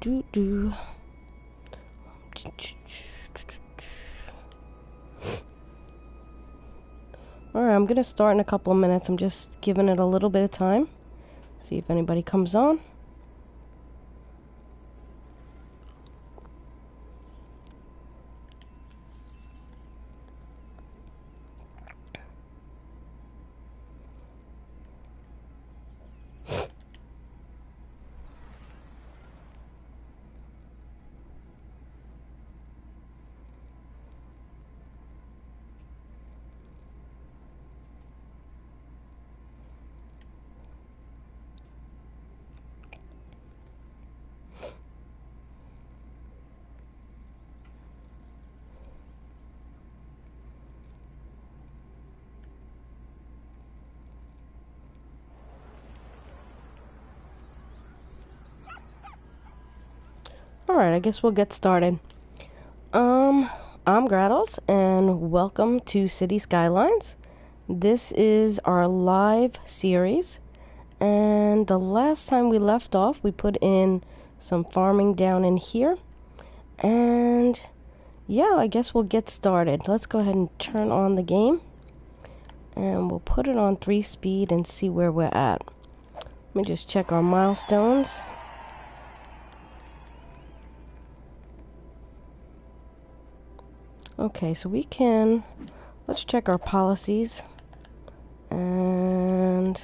do. Alright, I'm gonna start in a couple of minutes. I'm just giving it a little bit of time. See if anybody comes on. Alright, I guess we'll get started. I'm Grahtles, and welcome to City Skylines. This is our live series, and the last time we left off, we put in some farming down in here, and yeah, I guess we'll get started. Let's go ahead and turn on the game, and we'll put it on 3 speed and see where we're at. Let me just check our milestones. Okay, so let's check our policies and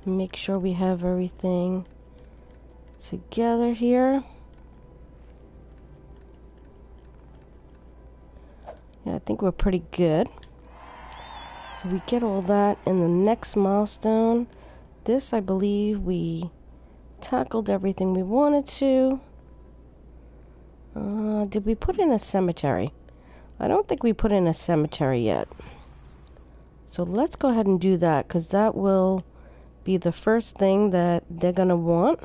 make sure we have everything together here. Yeah, I think we're pretty good. So we get all that in the next milestone. This, I believe, we tackled everything we wanted to. Did we put in a cemetery? I don't think we put in a cemetery yet. So let's go ahead and do that, because that will be the first thing that they're going to want.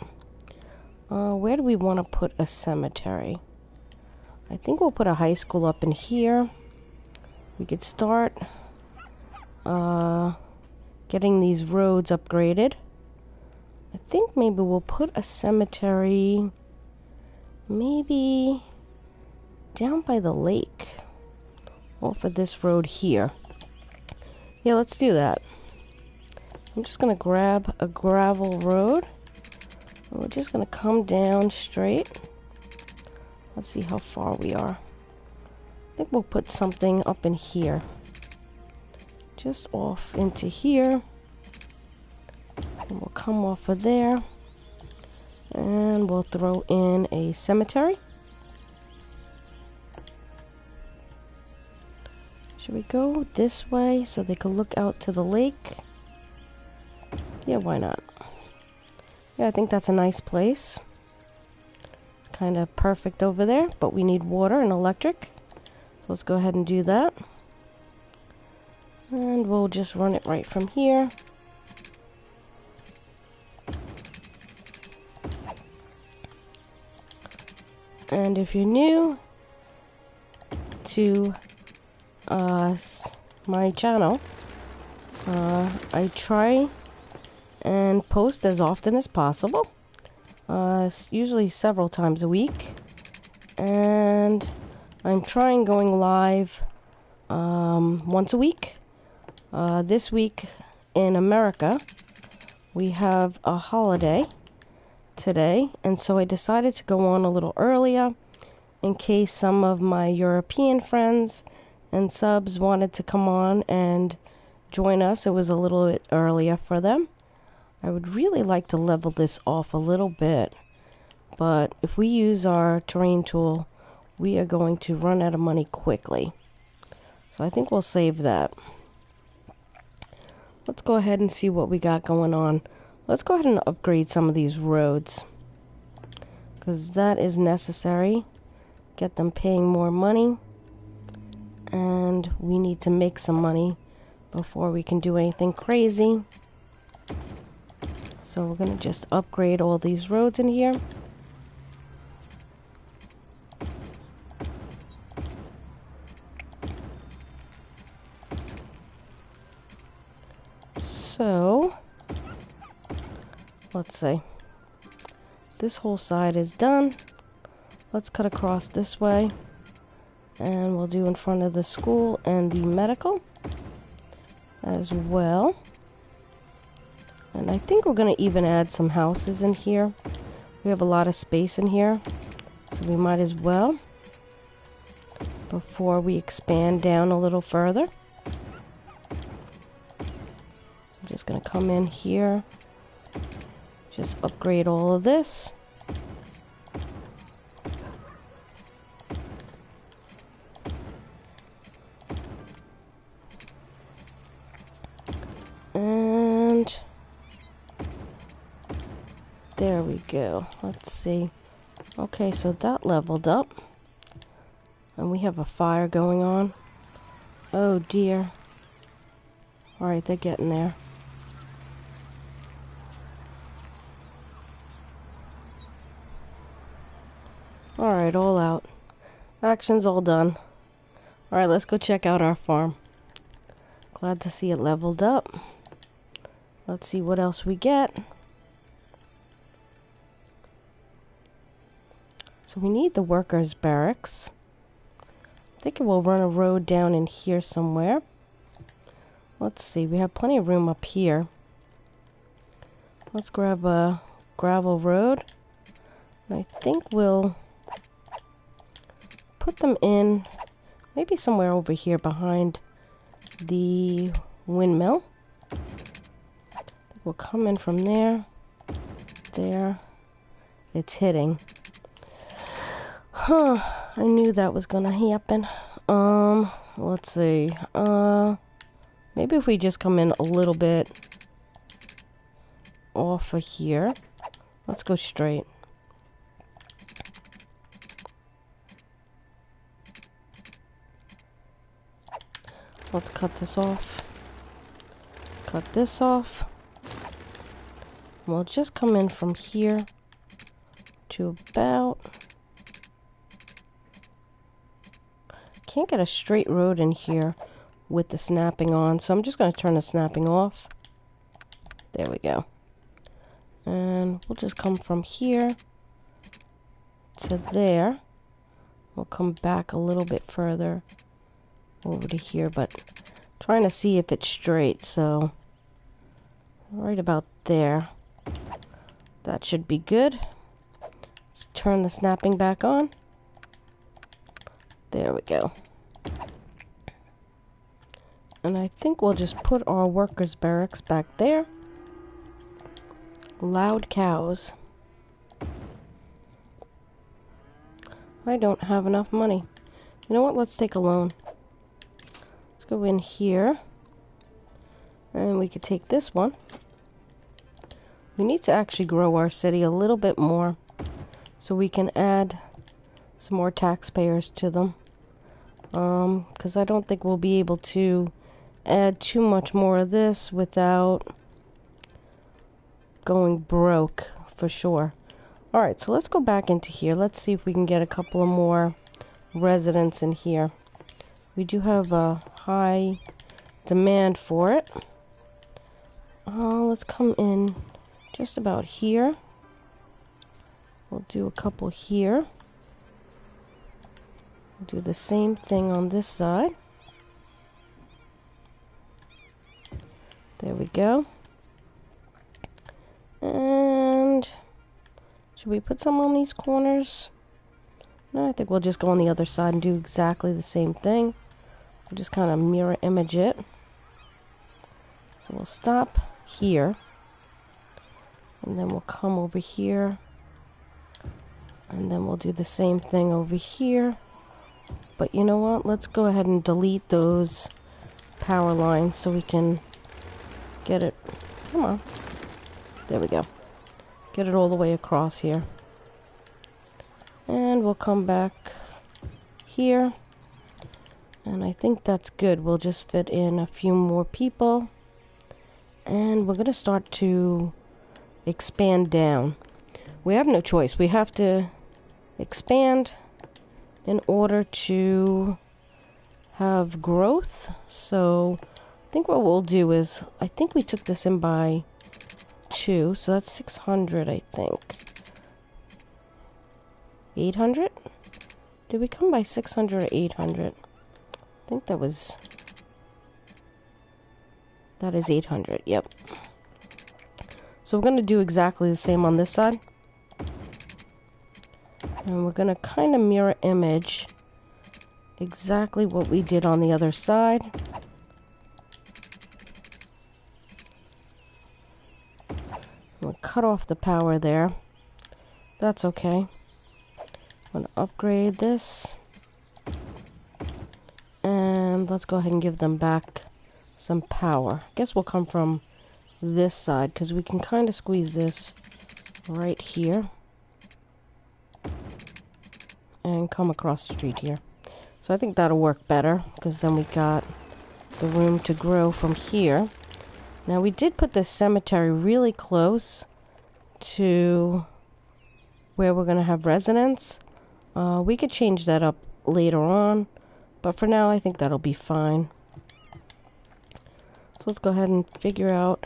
Where do we want to put a cemetery? I think we'll put a high school up in here. We could start getting these roads upgraded. I think maybe we'll put a cemetery maybe down by the lake. Off of this road here. Yeah, let's do that. I'm just going to grab a gravel road. And we're just going to come down straight. Let's see how far we are. I think we'll put something up in here. Just off into here. And we'll come off of there. And we'll throw in a cemetery. Should we go this way so they can look out to the lake? Yeah, why not? Yeah, I think that's a nice place. It's kind of perfect over there, but we need water and electric. So let's go ahead and do that. And we'll just run it right from here. And if you're new to my channel, I try and post as often as possible, usually several times a week, and I'm trying going live once a week. This week in America we have a holiday today, and so I decided to go on a little earlier in case some of my European friends and subs wanted to come on and join us. It was a little bit earlier for them. I would really like to level this off a little bit, but if we use our terrain tool, we are going to run out of money quickly. So I think we'll save that. Let's go ahead and see what we got going on. Let's go ahead and upgrade some of these roads, because that is necessary. Get them paying more money. And we need to make some money before we can do anything crazy. So we're going to just upgrade all these roads in here. So let's see. this whole side is done. Let's cut across this way. And we'll do in front of the school and the medical as well. And I think we're going to even add some houses in here. We have a lot of space in here, so we might as well before we expand down a little further. I'm just going to come in here, just upgrade all of this. And there we go. Let's see. Okay, so that leveled up. And we have a fire going on. Oh dear. Alright, they're getting there. Alright, all out. Action's all done. Alright, let's go check out our farm. Glad to see it leveled up. Let's see what else we get. So we need the workers' barracks. I think we'll run a road down in here somewhere. Let's see, we have plenty of room up here. Let's grab a gravel road. And I think we'll put them in maybe somewhere over here behind the windmill. We'll come in from there. There. It's hitting. Huh. I knew that was gonna happen. Let's see. Maybe if we just come in a little bit off of here. Let's go straight. Let's cut this off. Cut this off. We'll just come in from here to about... Can't get a straight road in here with the snapping on, so I'm just going to turn the snapping off. There we go. And we'll just come from here to there. We'll come back a little bit further over to here, but trying to see if it's straight, so right about there. That should be good. Let's turn the snapping back on. There we go. And I think we'll just put our workers' barracks back there. Loud cows. I don't have enough money. You know what? Let's take a loan. Let's go in here. And we could take this one. We need to actually grow our city a little bit more so we can add some more taxpayers to them. Because I don't think we'll be able to add too much more of this without going broke for sure. Alright, so let's go back into here. Let's see if we can get a couple of more residents in here. We do have a high demand for it. Let's come in just about here. We'll do a couple here. We'll do the same thing on this side. There we go. And should we put some on these corners? No, I think we'll just go on the other side and do exactly the same thing. We'll just kind of mirror image it. So we'll stop here. And then we'll come over here. And then we'll do the same thing over here. But you know what? Let's go ahead and delete those power lines so we can get it. Come on. There we go. Get it all the way across here. And we'll come back here. And I think that's good. We'll just fit in a few more people. And we're going to start to expand down. We have no choice. We have to expand in order to have growth. So I think what we'll do is, I think we took this in by 2, so that's 600, I think. 800? Did we come by 600 or 800? I think that is 800, yep. So we're going to do exactly the same on this side. And we're going to kind of mirror image exactly what we did on the other side. We'll cut off the power there. That's okay. I'm going to upgrade this. And let's go ahead and give them back some power. I guess we'll come from this side because we can kind of squeeze this right here and come across the street here. So I think that'll work better because then we got the room to grow from here. Now we did put this cemetery really close to where we're going to have residents. We could change that up later on, but for now I think that'll be fine. So let's go ahead and figure out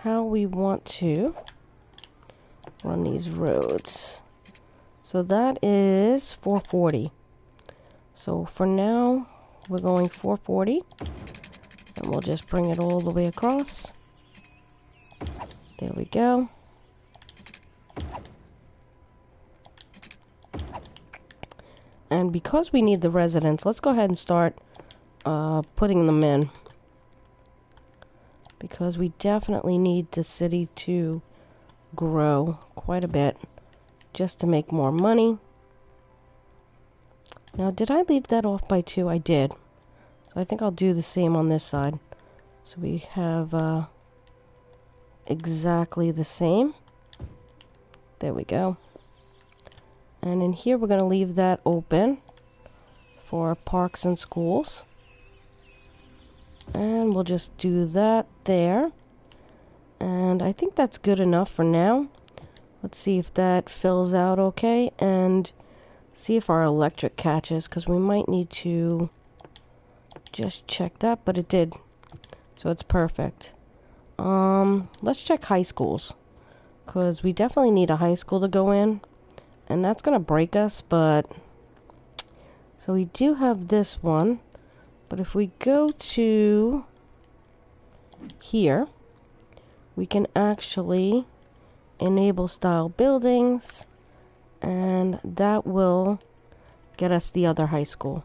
how we want to run these roads. So that is 440. So for now, we're going 440. And we'll just bring it all the way across. There we go. And because we need the residents, let's go ahead and start putting them in. Because we definitely need the city to grow quite a bit just to make more money. Now, did I leave that off by 2? I did. So I think I'll do the same on this side. So we have exactly the same. There we go. And in here, we're going to leave that open for parks and schools. And we'll just do that there. And I think that's good enough for now. Let's see if that fills out okay. And see if our electric catches, because we might need to just check that, but it did. So it's perfect. Let's check high schools, because we definitely need a high school to go in. And that's going to break us, but... So we do have this one. But if we go to here, we can actually enable style buildings, and that will get us the other high school,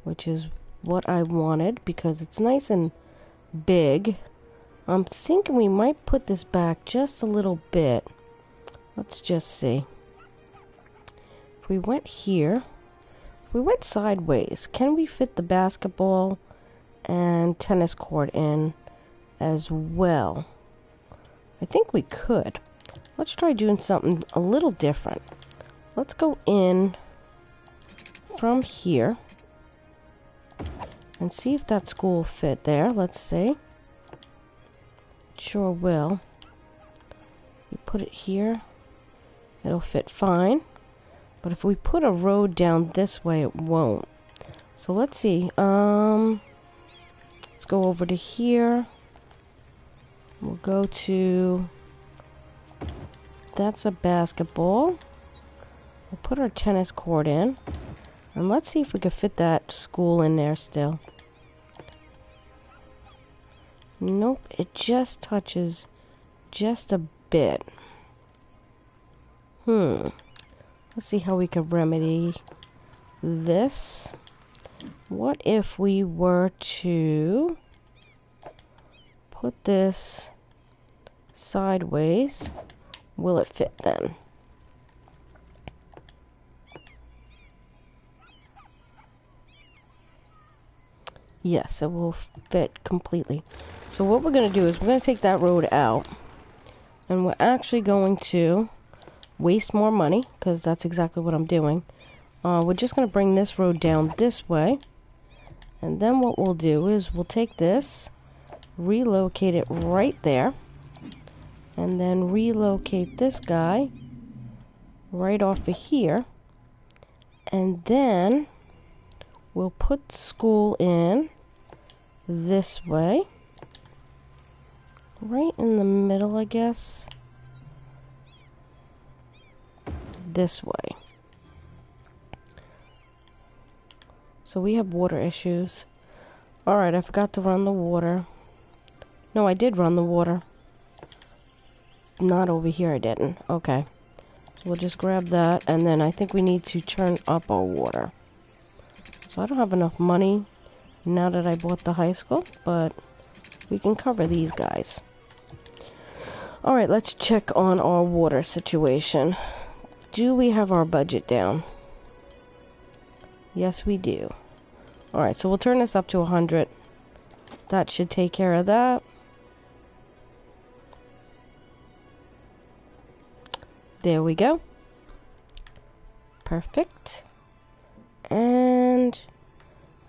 which is what I wanted because it's nice and big. I'm thinking we might put this back just a little bit. Let's just see. If we went here, we went sideways. Can we fit the basketball and tennis court in as well? I think we could. Let's try doing something a little different. Let's go in from here and see if that school will fit there. Let's see. It sure will. We put it here. It'll fit fine. But if we put a road down this way, it won't. So let's see. Let's go over to here. We'll go to... That's a basketball. We'll put our tennis court in. And let's see if we can fit that school in there still. Nope, it just touches just a bit. Let's see how we can remedy this. What if we were to put this sideways? Will it fit then? Yes, it will fit completely. So what we're going to do is we're going to take that road out. And we're actually going to waste more money, because that's exactly what I'm doing. We're just going to bring this road down this way. And then what we'll do is we'll take this, relocate it right there. And then relocate this guy right off of here. And then we'll put school in this way. Right in the middle, I guess. this way. So we have water issues. Alright, I forgot to run the water. No, I did run the water. Not over here, I didn't. Okay. We'll just grab that, and then I think we need to turn up our water. So I don't have enough money now that I bought the high school, but we can cover these guys. Alright, let's check on our water situation. Do we have our budget down? Yes, we do. Alright, so we'll turn this up to 100. That should take care of that. There we go. Perfect. And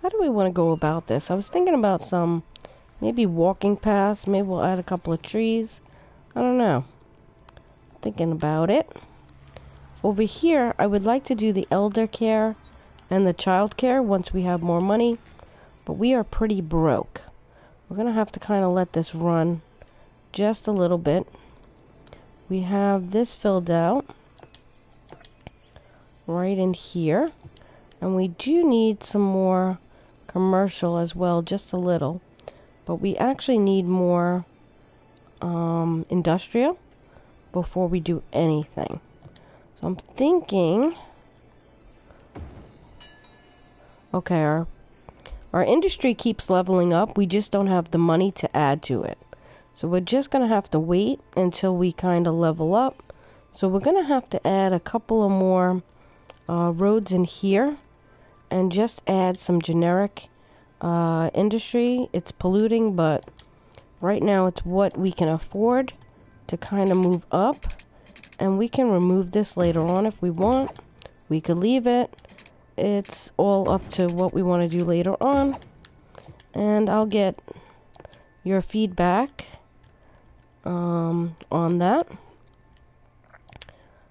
how do we want to go about this? I was thinking about some maybe walking paths. Maybe we'll add a couple of trees. I don't know. Thinking about it. Over here, I would like to do the elder care and the child care once we have more money. But we are pretty broke. We're going to have to kind of let this run just a little bit. We have this filled out right in here. And we do need some more commercial as well, just a little. But we actually need more industrial before we do anything. So I'm thinking, okay, our industry keeps leveling up. We just don't have the money to add to it. So we're just going to have to wait until we kind of level up. So we're going to have to add a couple of more roads in here and just add some generic industry. It's polluting, but right now it's what we can afford to kind of move up. And we can remove this later on if we want. We could leave it. It's all up to what we want to do later on. And I'll get your feedback on that.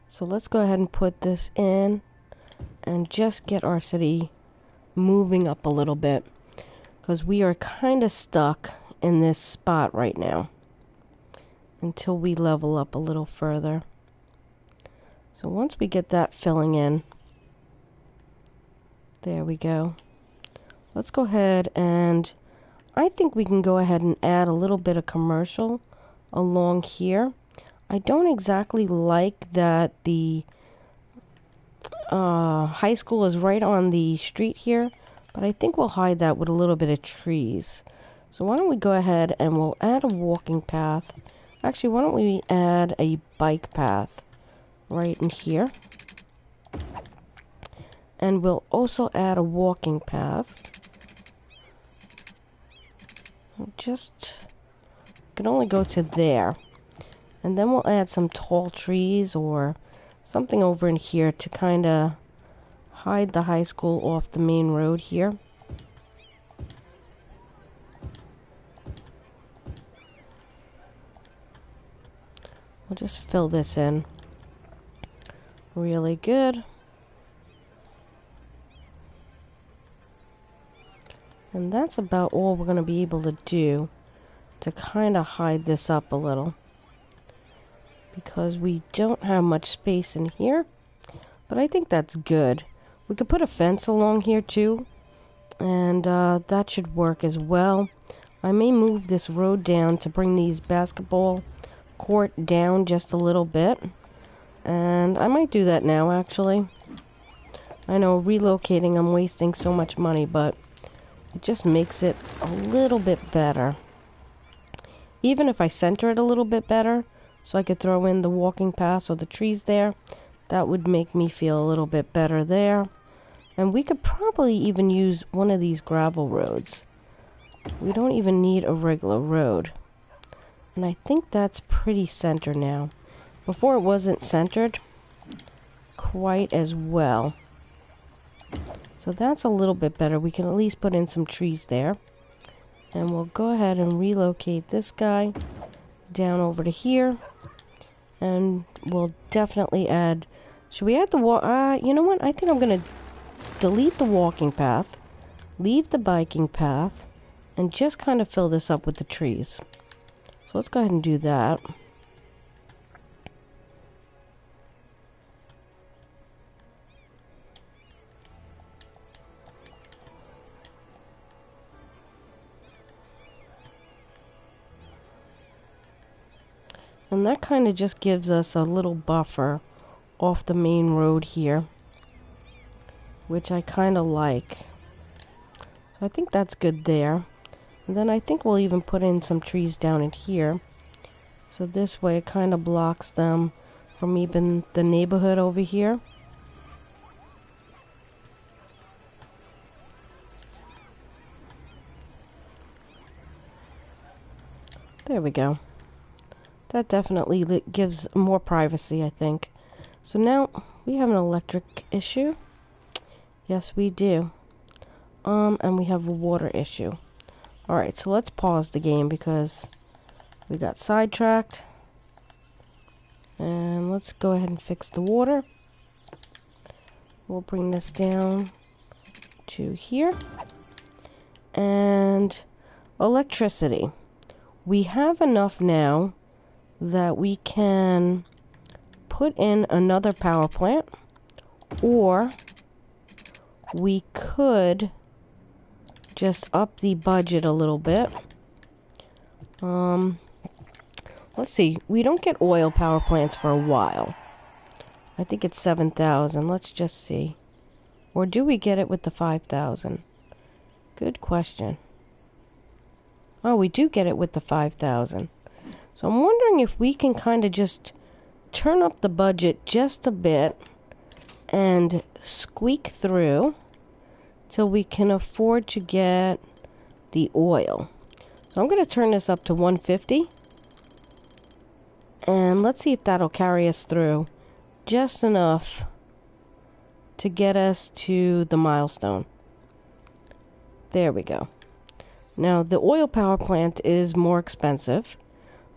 So let's go ahead and put this in and just get our city moving up a little bit, because we are kind of stuck in this spot right now until we level up a little further. So once we get that filling in, there we go. Let's go ahead, and I think we can go ahead and add a little bit of commercial along here. I don't exactly like that the high school is right on the street here, but I think we'll hide that with a little bit of trees. So why don't we go ahead and we'll add a walking path. Actually, why don't we add a bike path right in here. And we'll also add a walking path. Just can only go to there. And then we'll add some tall trees or something over in here to kind of hide the high school off the main road here. We'll just fill this in really good. And that's about all we're going to be able to do to kind of hide this up a little, because we don't have much space in here. But I think that's good. We could put a fence along here too, and that should work as well. I may move this road down to bring these basketball court down just a little bit, and I might do that now actually. I know relocating I'm wasting so much money, but it just makes it a little bit better. Even if I center it a little bit better, so I could throw in the walking paths or the trees there, that would make me feel a little bit better there. And we could probably even use one of these gravel roads. We don't even need a regular road. And I think that's pretty center now. Before it wasn't centered quite as well. So that's a little bit better. We can at least put in some trees there. And we'll go ahead and relocate this guy down over to here. And we'll definitely add... Should we add the you know what? I think I'm going to delete the walking path, leave the biking path, and just kind of fill this up with the trees. So let's go ahead and do that. And that kind of just gives us a little buffer off the main road here, which I kind of like. So I think that's good there. And then I think we'll even put in some trees down in here. So this way it kind of blocks them from even the neighborhood over here. There we go. That definitely gives more privacy, I think. So now we have an electric issue. Yes, we do. And we have a water issue. Alright, so let's pause the game because we got sidetracked. And let's go ahead and fix the water. We'll bring this down to here. And electricity. We have enough now that we can put in another power plant, or we could just up the budget a little bit. Let's see. We don't get oil power plants for a while. I think it's 7,000. Let's just see. Or do we get it with the 5,000? Good question. Oh, we do get it with the 5,000. So I'm wondering if we can kind of just turn up the budget just a bit and squeak through till we can afford to get the oil. So I'm going to turn this up to 150. And let's see if that'll carry us through just enough to get us to the milestone. There we go. Now, the oil power plant is more expensive,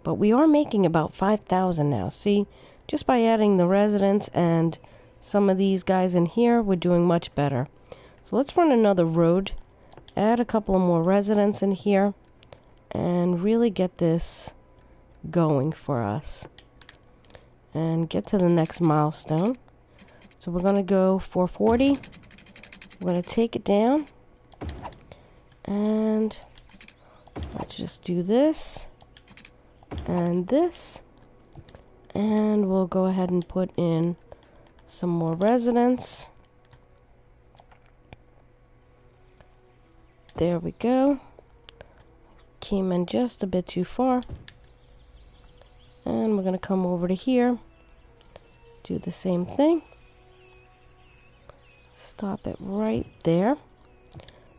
but we are making about 5,000 now. See, just by adding the residents and some of these guys in here, we're doing much better. So let's run another road, add a couple of more residents in here, and really get this going for us. And get to the next milestone. So we're going to go 440. We're going to take it down. And let's just do this and this, and we'll go ahead and put in some more residents. There we go. Came in just a bit too far, and we're going to come over to here, do the same thing, stop it right there.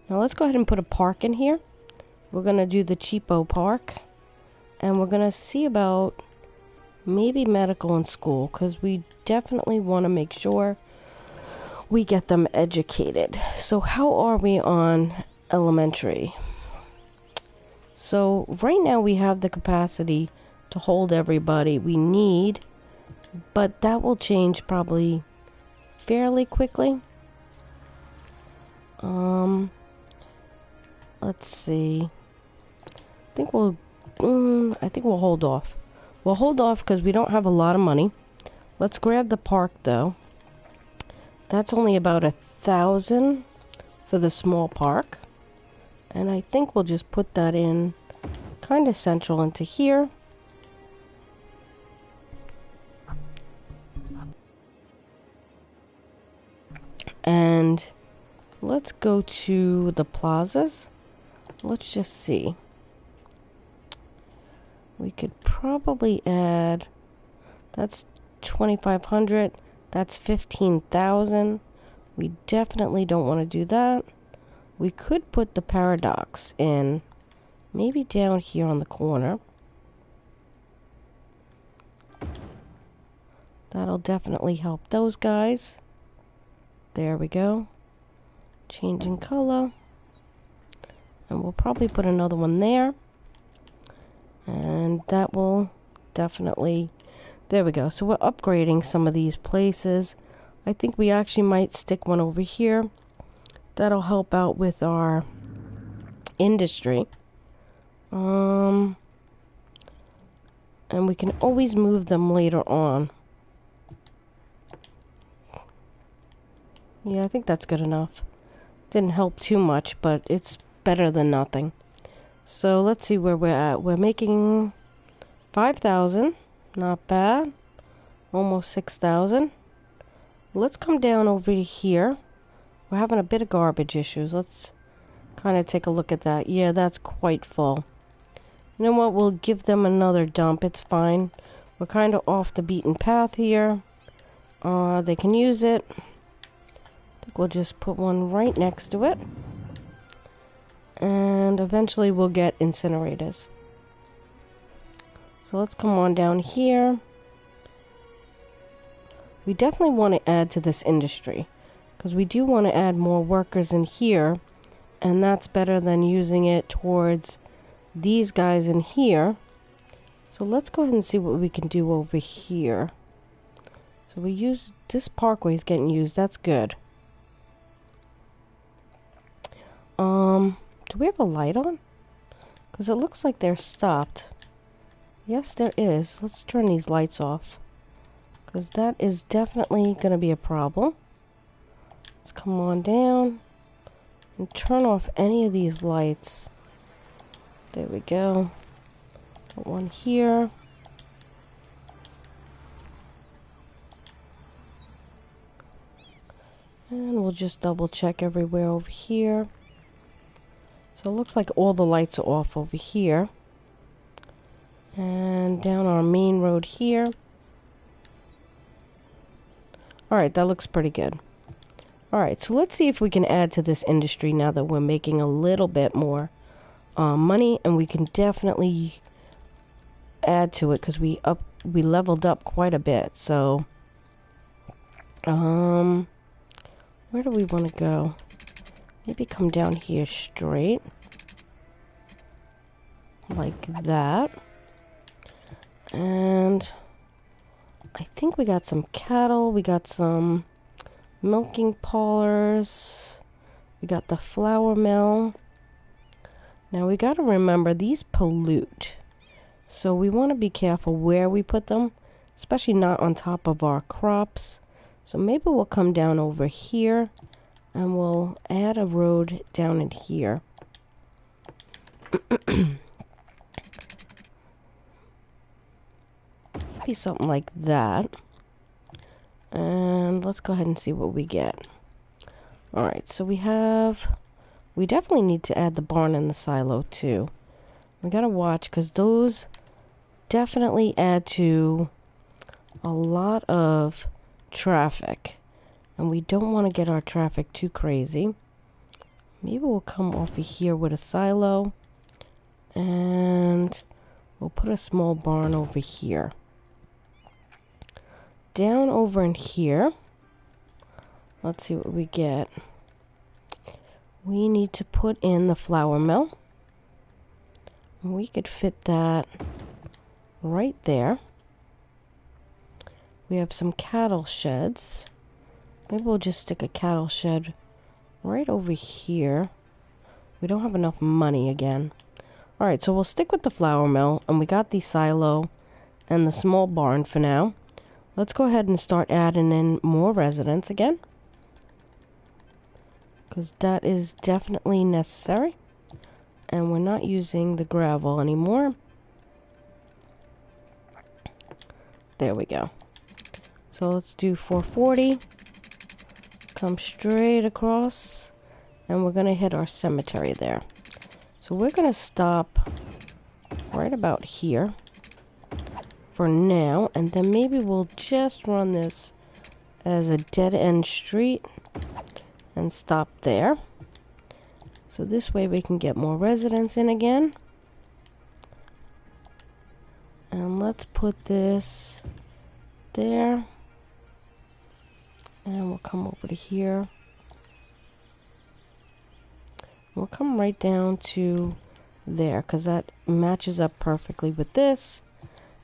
Now let's go ahead and put a park in here. We're going to do the cheapo park. And we're going to see about maybe medical and school, because we definitely want to make sure we get them educated. So how are we on elementary? So right now we have the capacity to hold everybody we need, but that will change probably fairly quickly. Let's see. I think we'll hold off. We'll hold off because we don't have a lot of money. Let's grab the park though. That's only about 1,000 for the small park. And I think we'll just put that in kind of central into here. And let's go to the plazas. Let's just see. We could probably add, that's 2,500, that's 15,000. We definitely don't want to do that. We could put the Paradox in, maybe down here on the corner. That'll definitely help those guys. There we go. Changing color. And we'll probably put another one there. And that will definitely... There we go. So we're upgrading some of these places. I think we actually might stick one over here. That'll help out with our industry. And we can always move them later on. Yeah, I think that's good enough. Didn't help too much, but it's better than nothing. So let's see where we're at. We're making 5,000. Not bad. Almost 6,000. Let's come down over here. We're having a bit of garbage issues. Let's kind of take a look at that. Yeah, that's quite full. You know what? We'll give them another dump. It's fine. We're kind of off the beaten path here. They can use it. I think we'll just put one right next to it. And eventually we'll get incinerators. So let's come on down here. We definitely want to add to this industry, because we do want to add more workers in here, and that's better than using it towards these guys in here. So let's go ahead and see what we can do over here. So we use this parkway is getting used. That's good. Do we have a light on? Because it looks like they're stopped. Yes, there is. Let's turn these lights off, because that is definitely going to be a problem. Let's come on down and turn off any of these lights. There we go. Put one here. And we'll just double check everywhere over here. So it looks like all the lights are off over here. And down our main road here. Alright, that looks pretty good. Alright, so let's see if we can add to this industry now that we're making a little bit more money. And we can definitely add to it because we leveled up quite a bit. So, where do we want to go? Maybe come down here straight. Like that. And I think we got some cattle. We got some milking parlors. We got the flour mill. Now we got to remember these pollute. So we want to be careful where we put them, especially not on top of our crops. So maybe we'll come down over here and we'll add a road down in here. Maybe something like that. And let's go ahead and see what we get. Alright, so we definitely need to add the barn and the silo too. We gotta watch because those definitely add to a lot of traffic. And we don't want to get our traffic too crazy. Maybe we'll come over here with a silo. And we'll put a small barn over here. Down over in here. Let's see what we get. We need to put in the flour mill. We could fit that right there. We have some cattle sheds. Maybe we'll just stick a cattle shed right over here. We don't have enough money again. Alright, so we'll stick with the flour mill. And we got the silo and the small barn for now. Let's go ahead and start adding in more residents again. Because that is definitely necessary. And we're not using the gravel anymore. There we go. So let's do 440. Come straight across. And we're going to hit our cemetery there. So we're going to stop right about here for now. And then maybe we'll just run this as a dead-end street and stop there. So this way we can get more residents in again. And let's put this there. And we'll come over to here. We'll come right down to there because that matches up perfectly with this.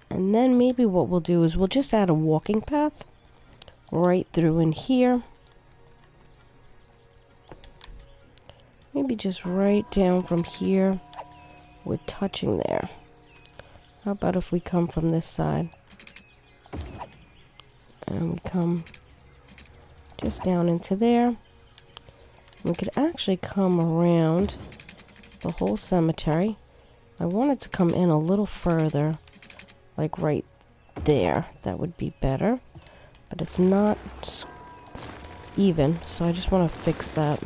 And then maybe what we'll do is we'll just add a walking path right through in here. Maybe just right down from here. We're touching there. How about if we come from this side? And we come just down into there. We could actually come around the whole cemetery. I wanted to come in a little further, like right there. That would be better. But it's not even, so I just want to fix that.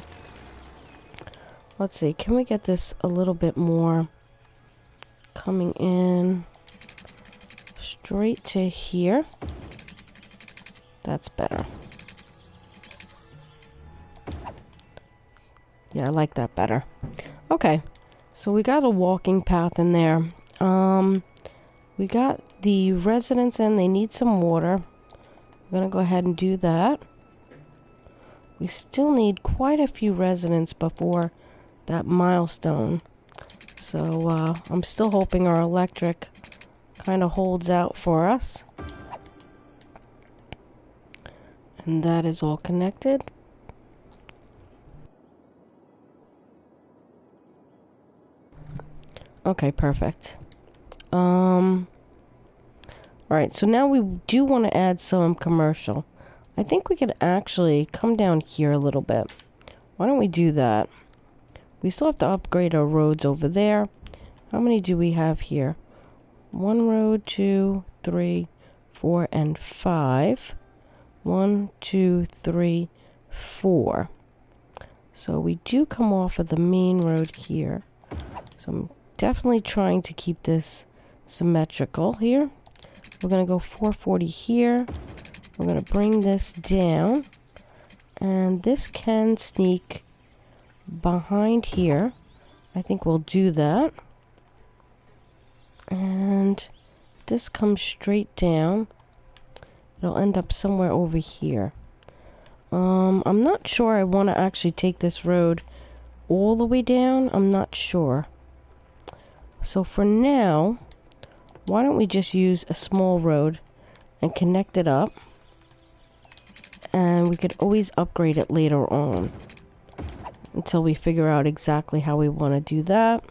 Let's see, can we get this a little bit more coming in straight to here? That's better. Yeah, I like that better. Okay, so we got a walking path in there. We got the residents in, they need some water. I'm gonna go ahead and do that. We still need quite a few residents before that milestone. So, I'm still hoping our electric kind of holds out for us. And that is all connected. Okay, perfect. Alright, so now we do want to add some commercial. I think we could actually come down here a little bit. Why don't we do that? We still have to upgrade our roads over there. How many do we have here? 1 road, 2, 3, 4, and 5. 1, 2, 3, 4. So we do come off of the main road here. So I'm definitely trying to keep this symmetrical here. We're going to go 440 here. We're going to bring this down. And this can sneak behind here. I think we'll do that. And this comes straight down. It'll end up somewhere over here. I'm not sure I want to actually take this road all the way down. I'm not sure. So for now, why don't we just use a small road and connect it up, and we could always upgrade it later on until we figure out exactly how we want to do that.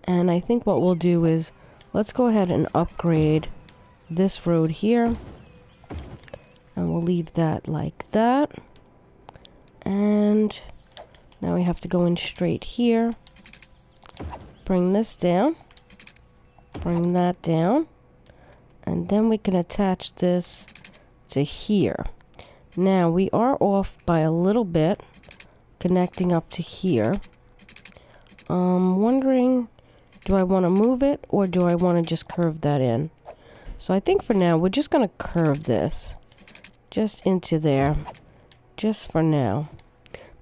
And I think what we'll do is let's go ahead and upgrade this road here, and we'll leave that like that. And now we have to go in straight here, bring this down, bring that down, and then we can attach this to here. Now we are off by a little bit connecting up to here. Wondering, do I want to move it or do I want to just curve that in? So I think for now we're just going to curve this just into there, just for now.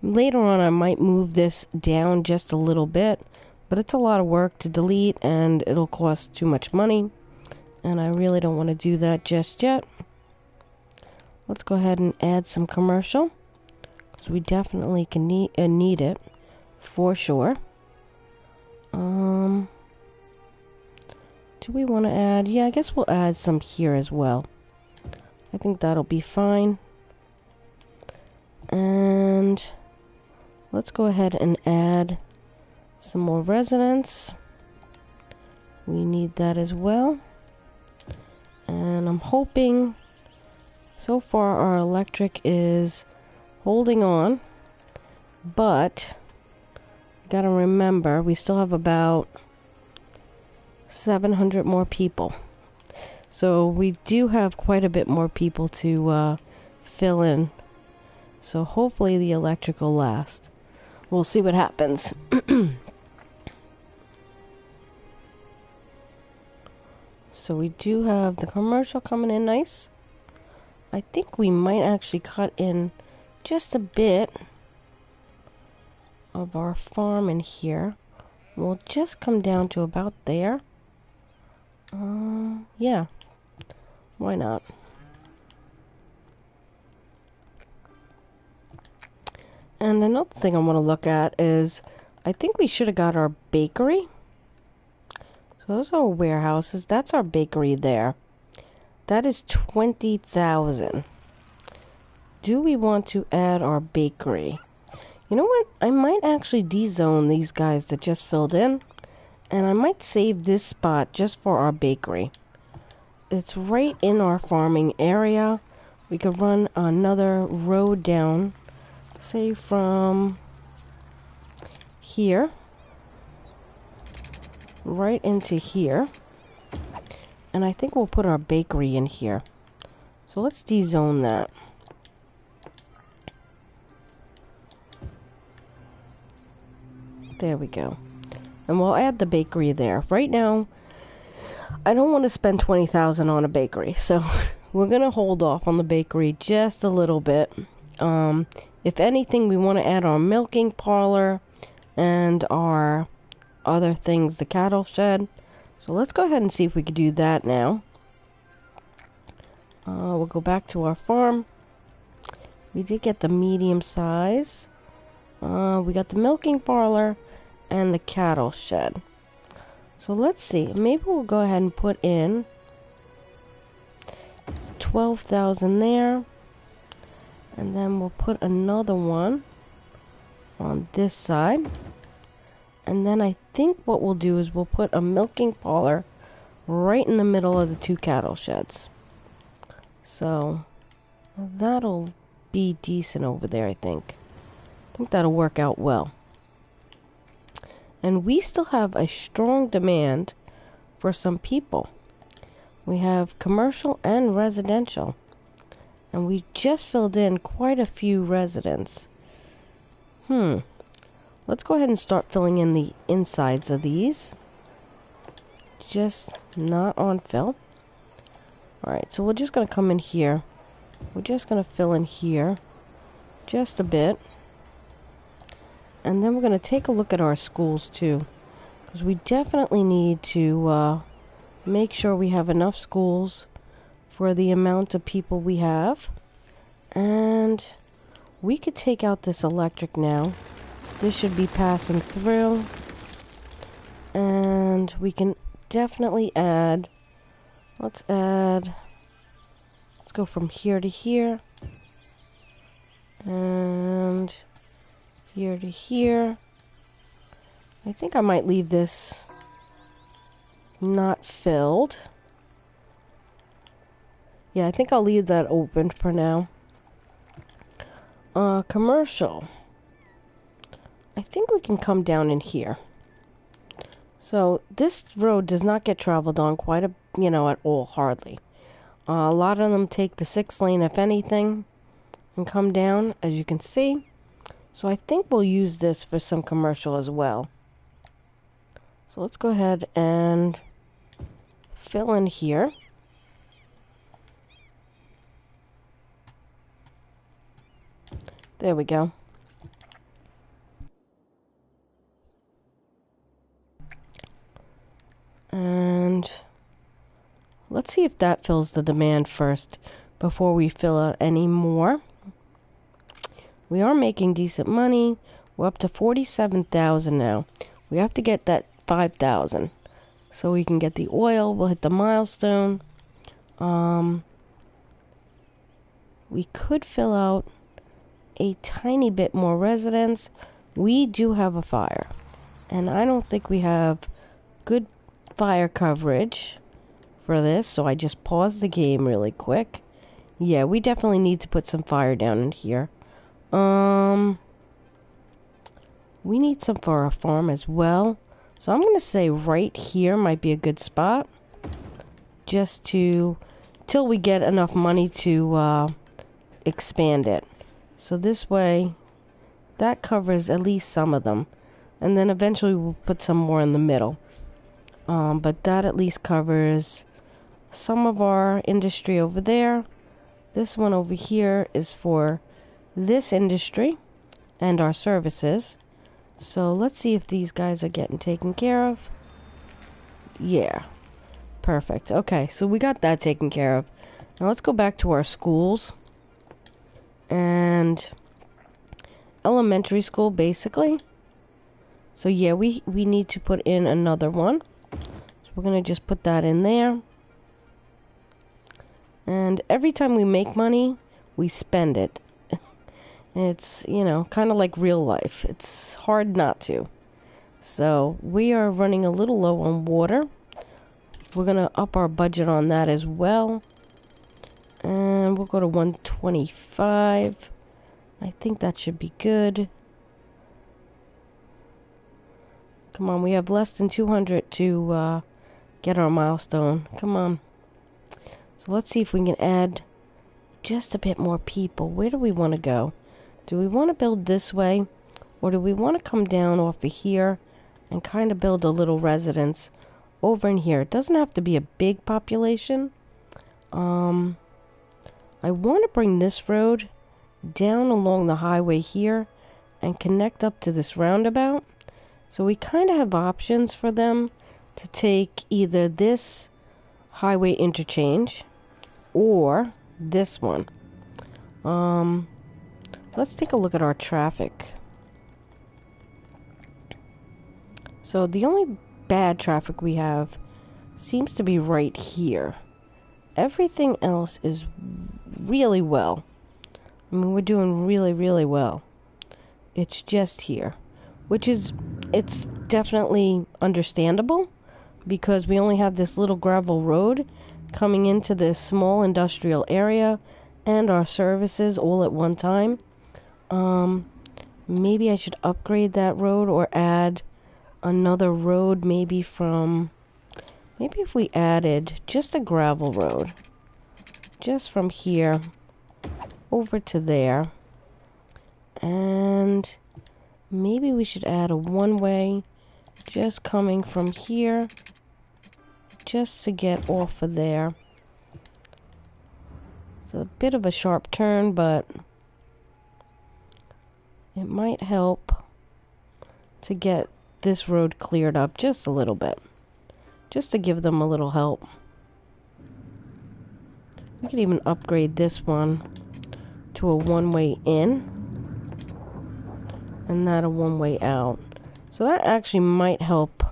Later on I might move this down just a little bit, but it's a lot of work to delete and it'll cost too much money, and I really don't want to do that just yet. Let's go ahead and add some commercial, because we definitely can need it for sure. Do we want to add? Yeah, I guess we'll add some here as well. I think that'll be fine. And let's go ahead and add some more residents. We need that as well. And I'm hoping, so far our electric is holding on, but gotta remember we still have about 700 more people. So we do have quite a bit more people to fill in. So hopefully the electric will last. We'll see what happens. So we do have the commercial coming in nice. I think we might actually cut in just a bit of our farm in here. We'll just come down to about there. Yeah. Why not? And another thing I want to look at is, I think we should have got our bakery. So those are our warehouses. That's our bakery there. That is 20,000. Do we want to add our bakery? You know what? I might actually dezone these guys that just filled in, and I might save this spot just for our bakery. It's right in our farming area. We could run another road down, say from here right into here, And I think we'll put our bakery in here. So let's dezone that. There we go. And we'll add the bakery there. Right now, I don't want to spend $20,000 on a bakery, so we're going to hold off on the bakery just a little bit. If anything, we want to add our milking parlor and our other things, the cattle shed. So let's go ahead and see if we can do that now. We'll go back to our farm. We did get the medium size. We got the milking parlor and the cattle shed. So let's see. Maybe we'll go ahead and put in 12,000 there. And then we'll put another one on this side. And then I think what we'll do is we'll put a milking parlor right in the middle of the two cattle sheds. So that'll be decent over there, I think. I think that'll work out well. And we still have a strong demand for some people. We have commercial and residential. And we just filled in quite a few residents. Let's go ahead and start filling in the insides of these. Just not on fill. Alright, so we're just going to come in here. We're just going to fill in here just a bit. And then we're going to take a look at our schools too. Because we definitely need to make sure we have enough schools for the amount of people we have. And we could take out this electric now. This should be passing through. And we can definitely add, let's go from here to here. And here to here. I think I might leave this not filled. Yeah, I think I'll leave that open for now. Commercial. I think we can come down in here. So this road does not get traveled on quite at all, hardly. A lot of them take the 6 lane, if anything, and come down, as you can see. So I think we'll use this for some commercial as well. So let's go ahead and fill in here. There we go. And let's see if that fills the demand first before we fill out any more. We are making decent money. We're up to 47,000 now. We have to get that 5,000 so we can get the oil. We'll hit the milestone. We could fill out a tiny bit more residents. We do have a fire, and I don't think we have good fire coverage for this, so I just paused the game really quick. Yeah, we definitely need to put some fire down in here. We need some for our farm as well, so I'm gonna say right here might be a good spot, just till we get enough money to expand it. So this way that covers at least some of them, and then eventually we'll put some more in the middle. But that at least covers some of our industry over there. This one over here is for this industry and our services. So let's see if these guys are getting taken care of. Yeah, perfect. Okay, so we got that taken care of. Now let's go back to our schools. And elementary school, basically. So yeah, we need to put in another one. So we're going to just put that in there. And every time we make money, we spend it. It's, kind of like real life. It's hard not to. So we are running a little low on water. We're going to up our budget on that as well. And we'll go to 125. I think that should be good. Come on, we have less than 200 to get our milestone. Come on. So let's see if we can add just a bit more people. Where do we want to go? Do we want to build this way? Or do we want to come down off of here and kind of build a little residence over in here? It doesn't have to be a big population. I want to bring this road down along the highway here and connect up to this roundabout. So we kind of have options for them to take either this highway interchange or this one. Let's take a look at our traffic. So the only bad traffic we have seems to be right here. Everything else is really well. I mean, we're doing really, really well. It's just here, which is, it's definitely understandable because we only have this little gravel road coming into this small industrial area and our services all at one time. Maybe I should upgrade that road or add another road, maybe if we added just a gravel road, just from here over to there, and maybe we should add a one-way just coming from here just to get off of there. It's a bit of a sharp turn, but it might help to get this road cleared up just a little bit, just to give them a little help. We could even upgrade this one to a one-way in and not a one-way out. So that actually might help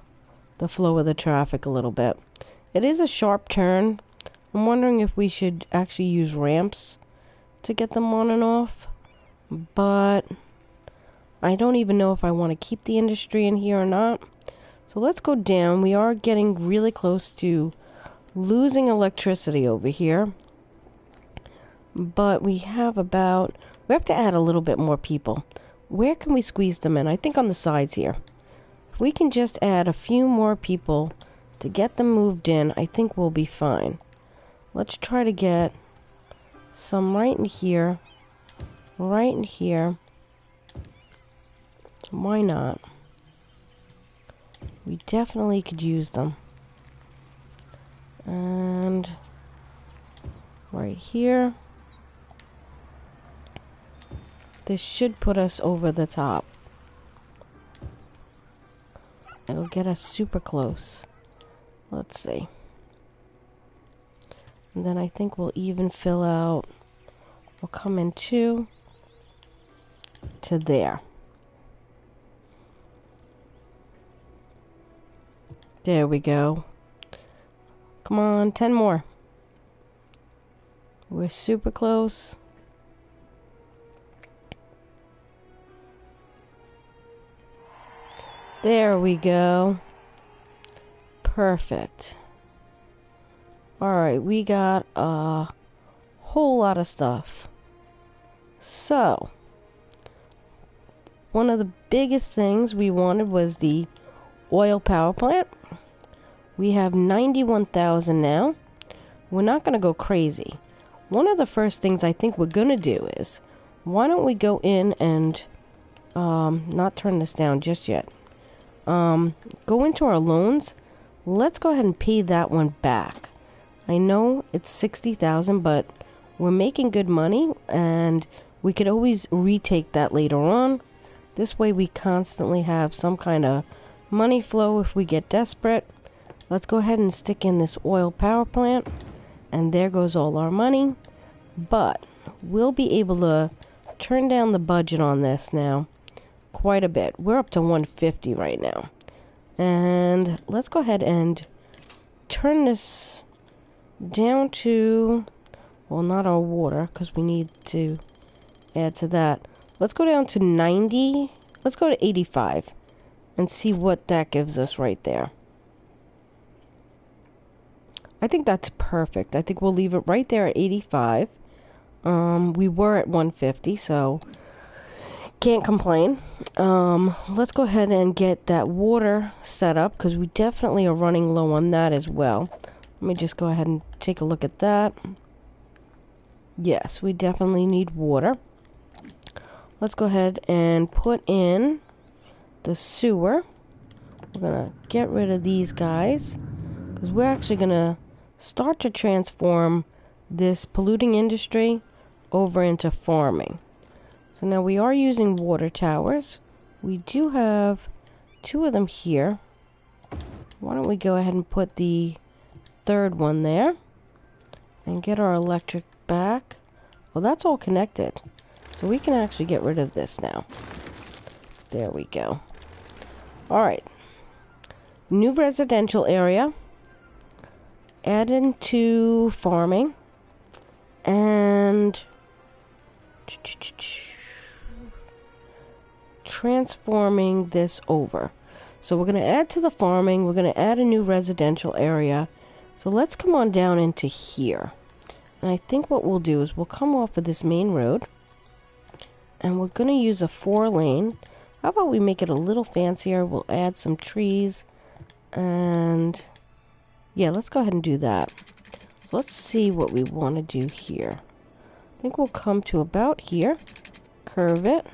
the flow of the traffic a little bit. It is a sharp turn. I'm wondering if we should actually use ramps to get them on and off, but I don't even know if I want to keep the industry in here or not. So let's go down. We are getting really close to losing electricity over here, but we have to add a little bit more people. Where can we squeeze them in? I think on the sides here. If we can just add a few more people to get them moved in, I think we'll be fine. Let's try to get some right in here, right in here. Why not? We definitely could use them. And right here. This should put us over the top. It'll get us super close. Let's see. And then I think we'll even fill out, we'll come in to there. There we go. Come on, 10 more. We're super close. There we go. Perfect. Alright, we got a whole lot of stuff. So, one of the biggest things we wanted was the oil power plant. We have 91,000 now. We're not going to go crazy. One of the first things I think we're going to do is, why don't we go in and not turn this down just yet. Go into our loans. Let's go ahead and pay that one back. I know it's 60,000, but we're making good money and we could always retake that later on. This way we constantly have some kind of money flow if we get desperate. Let's go ahead and stick in this oil power plant, and there goes all our money. But we'll be able to turn down the budget on this now quite a bit. We're up to 150 right now. And let's go ahead and turn this down to, well, not our water, because we need to add to that. Let's go down to 90. Let's go to 85 and see what that gives us right there. I think that's perfect. I think we'll leave it right there at 85. We were at 150, so Can't complain. Let's go ahead and get that water set up because we definitely are running low on that as well. Let me just go ahead and take a look at that. Yes, we definitely need water. Let's go ahead and put in the sewer. We're going to get rid of these guys because we're actually going to start to transform this polluting industry over into farming. So now we are using water towers. We do have 2 of them here. Why don't we go ahead and put the 3rd one there and get our electric back. Well, that's all connected. So we can actually get rid of this now. There we go. Alright. New residential area. Add into farming. And transforming this over. So we're going to add to the farming. We're going to add a new residential area. So let's come on down into here. And I think what we'll do is we'll come off of this main road. And we're going to use a 4-lane. How about we make it a little fancier? We'll add some trees. And yeah, let's go ahead and do that. So let's see what we want to do here. I think we'll come to about here. Curve it.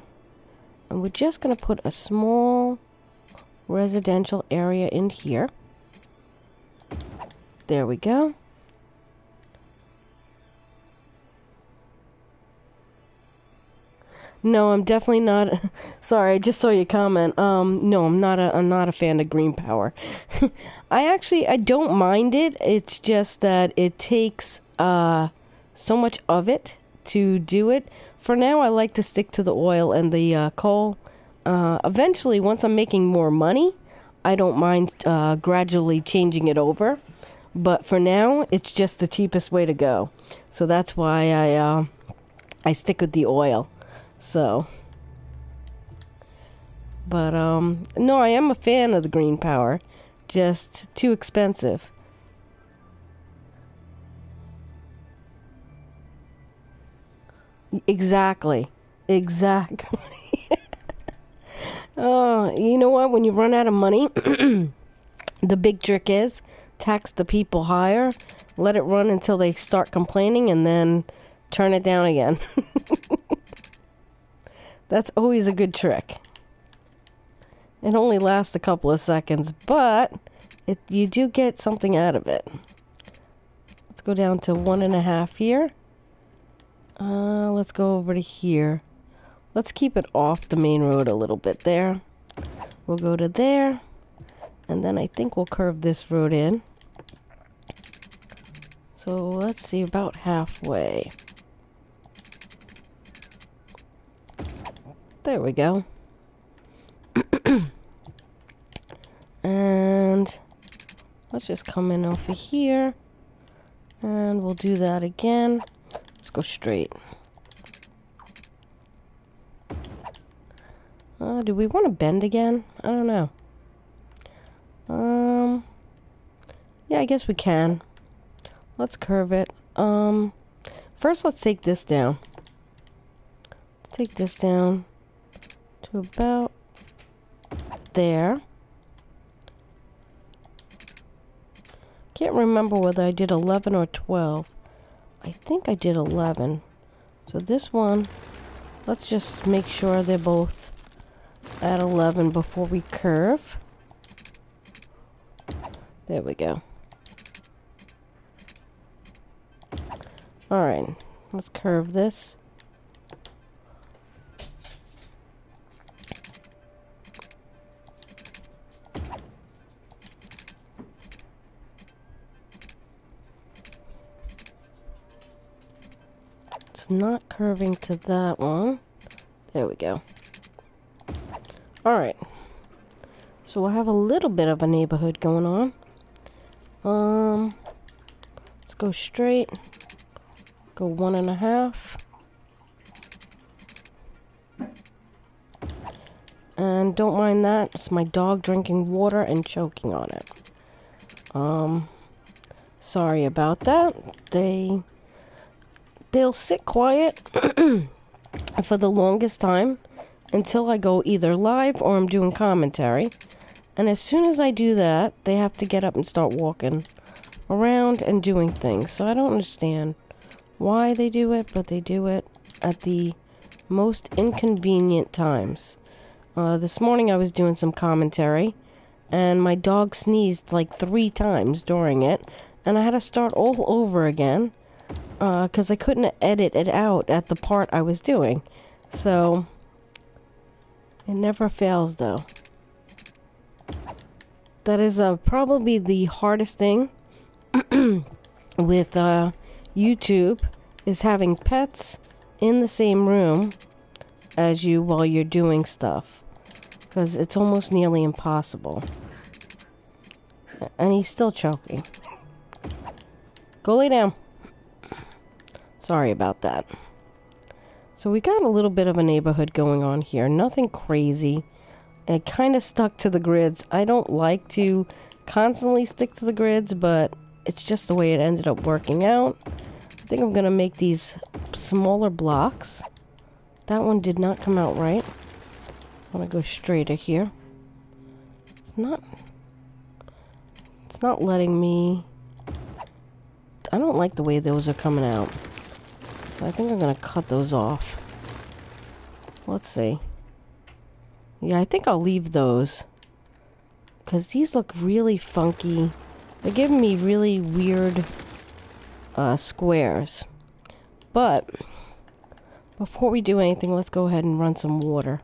And we're just going to put a small residential area in here. There we go. No, I'm definitely not. Sorry, I just saw your comment. No, I'm not a fan of green power. I don't mind it. It's just that it takes so much of it to do it. For now, I like to stick to the oil and the coal. Eventually, once I'm making more money, I don't mind gradually changing it over. But for now, it's just the cheapest way to go. So that's why I stick with the oil. So, but no, I am a fan of the green power. Just too expensive. Exactly. Oh, you know what? When you run out of money, the big trick is tax the people higher, let it run until they start complaining, and then turn it down again. That's always a good trick. It only lasts a couple of seconds, but you do get something out of it. Let's go down to 1.5 here. Let's go over to here. Let's keep it off the main road a little bit there. We'll go to there. And then I think we'll curve this road in. So let's see, about halfway. There we go. And let's just come in over here. And we'll do that again. Let's go straight. Do we want to bend again? I don't know. Yeah, I guess we can. Let's curve it. First, let's take this down. Let's take this down to about there. Can't remember whether I did 11 or 12. I think I did 11. So this one, let's just make sure they're both at 11 before we curve. There we go. Alright, let's curve this. It's not curving to that one. There we go. Alright. So we'll have a little bit of a neighborhood going on. Let's go straight. Go 1.5. And don't mind that. It's my dog drinking water and choking on it. Sorry about that. They'll sit quiet for the longest time. until I go either live or I'm doing commentary. And as soon as I do that, they have to get up and start walking around and doing things. So I don't understand why they do it, but they do it at the most inconvenient times. This morning I was doing some commentary, and my dog sneezed like 3 times during it, and I had to start all over again, because I couldn't edit it out at the part I was doing. So, it never fails, though. That is probably the hardest thing with YouTube, is having pets in the same room as you while you're doing stuff, because it's almost nearly impossible. And he's still choking. Go lay down. Sorry about that. So we got a little bit of a neighborhood going on here. Nothing crazy. It kind of stuck to the grids. I don't like to constantly stick to the grids, but it's just the way it ended up working out. I think I'm going to make these smaller blocks. That one did not come out right. I want to go straighter here. It's not letting me... I don't like the way those are coming out. So I think I'm going to cut those off. Let's see. Yeah, I think I'll leave those, because these look really funky. They're giving me really weird squares. But before we do anything, let's go ahead and run some water,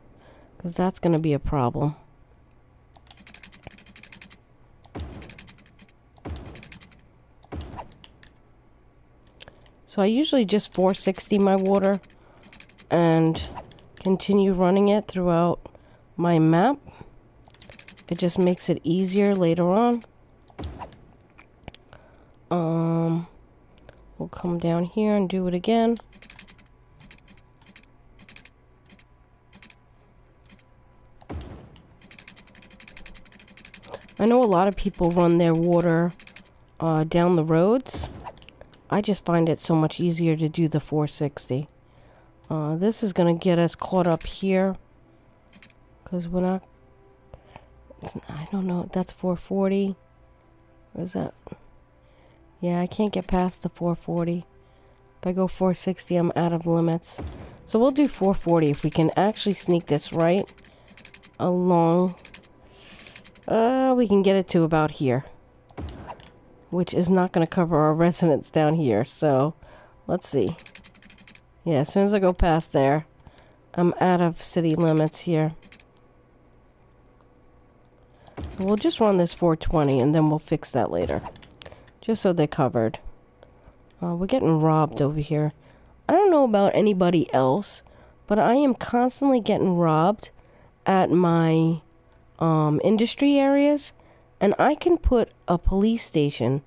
because that's going to be a problem. So I usually just 460 my water and continue running it throughout my map. It just makes it easier later on. We'll come down here and do it again. I know a lot of people run their water down the roads. I just find it so much easier to do the 460. This is going to get us caught up here, because we're not... I don't know. That's 440. What is that? Yeah, I can't get past the 440. If I go 460, I'm out of limits. So we'll do 440 if we can actually sneak this right along. We can get it to about here, which is not going to cover our residents down here. So let's see. Yeah, as soon as I go past there, I'm out of city limits here. So we'll just run this 420 and then we'll fix that later, just so they're covered. We're getting robbed over here. I don't know about anybody else, but I am constantly getting robbed at my industry areas, and I can put a police station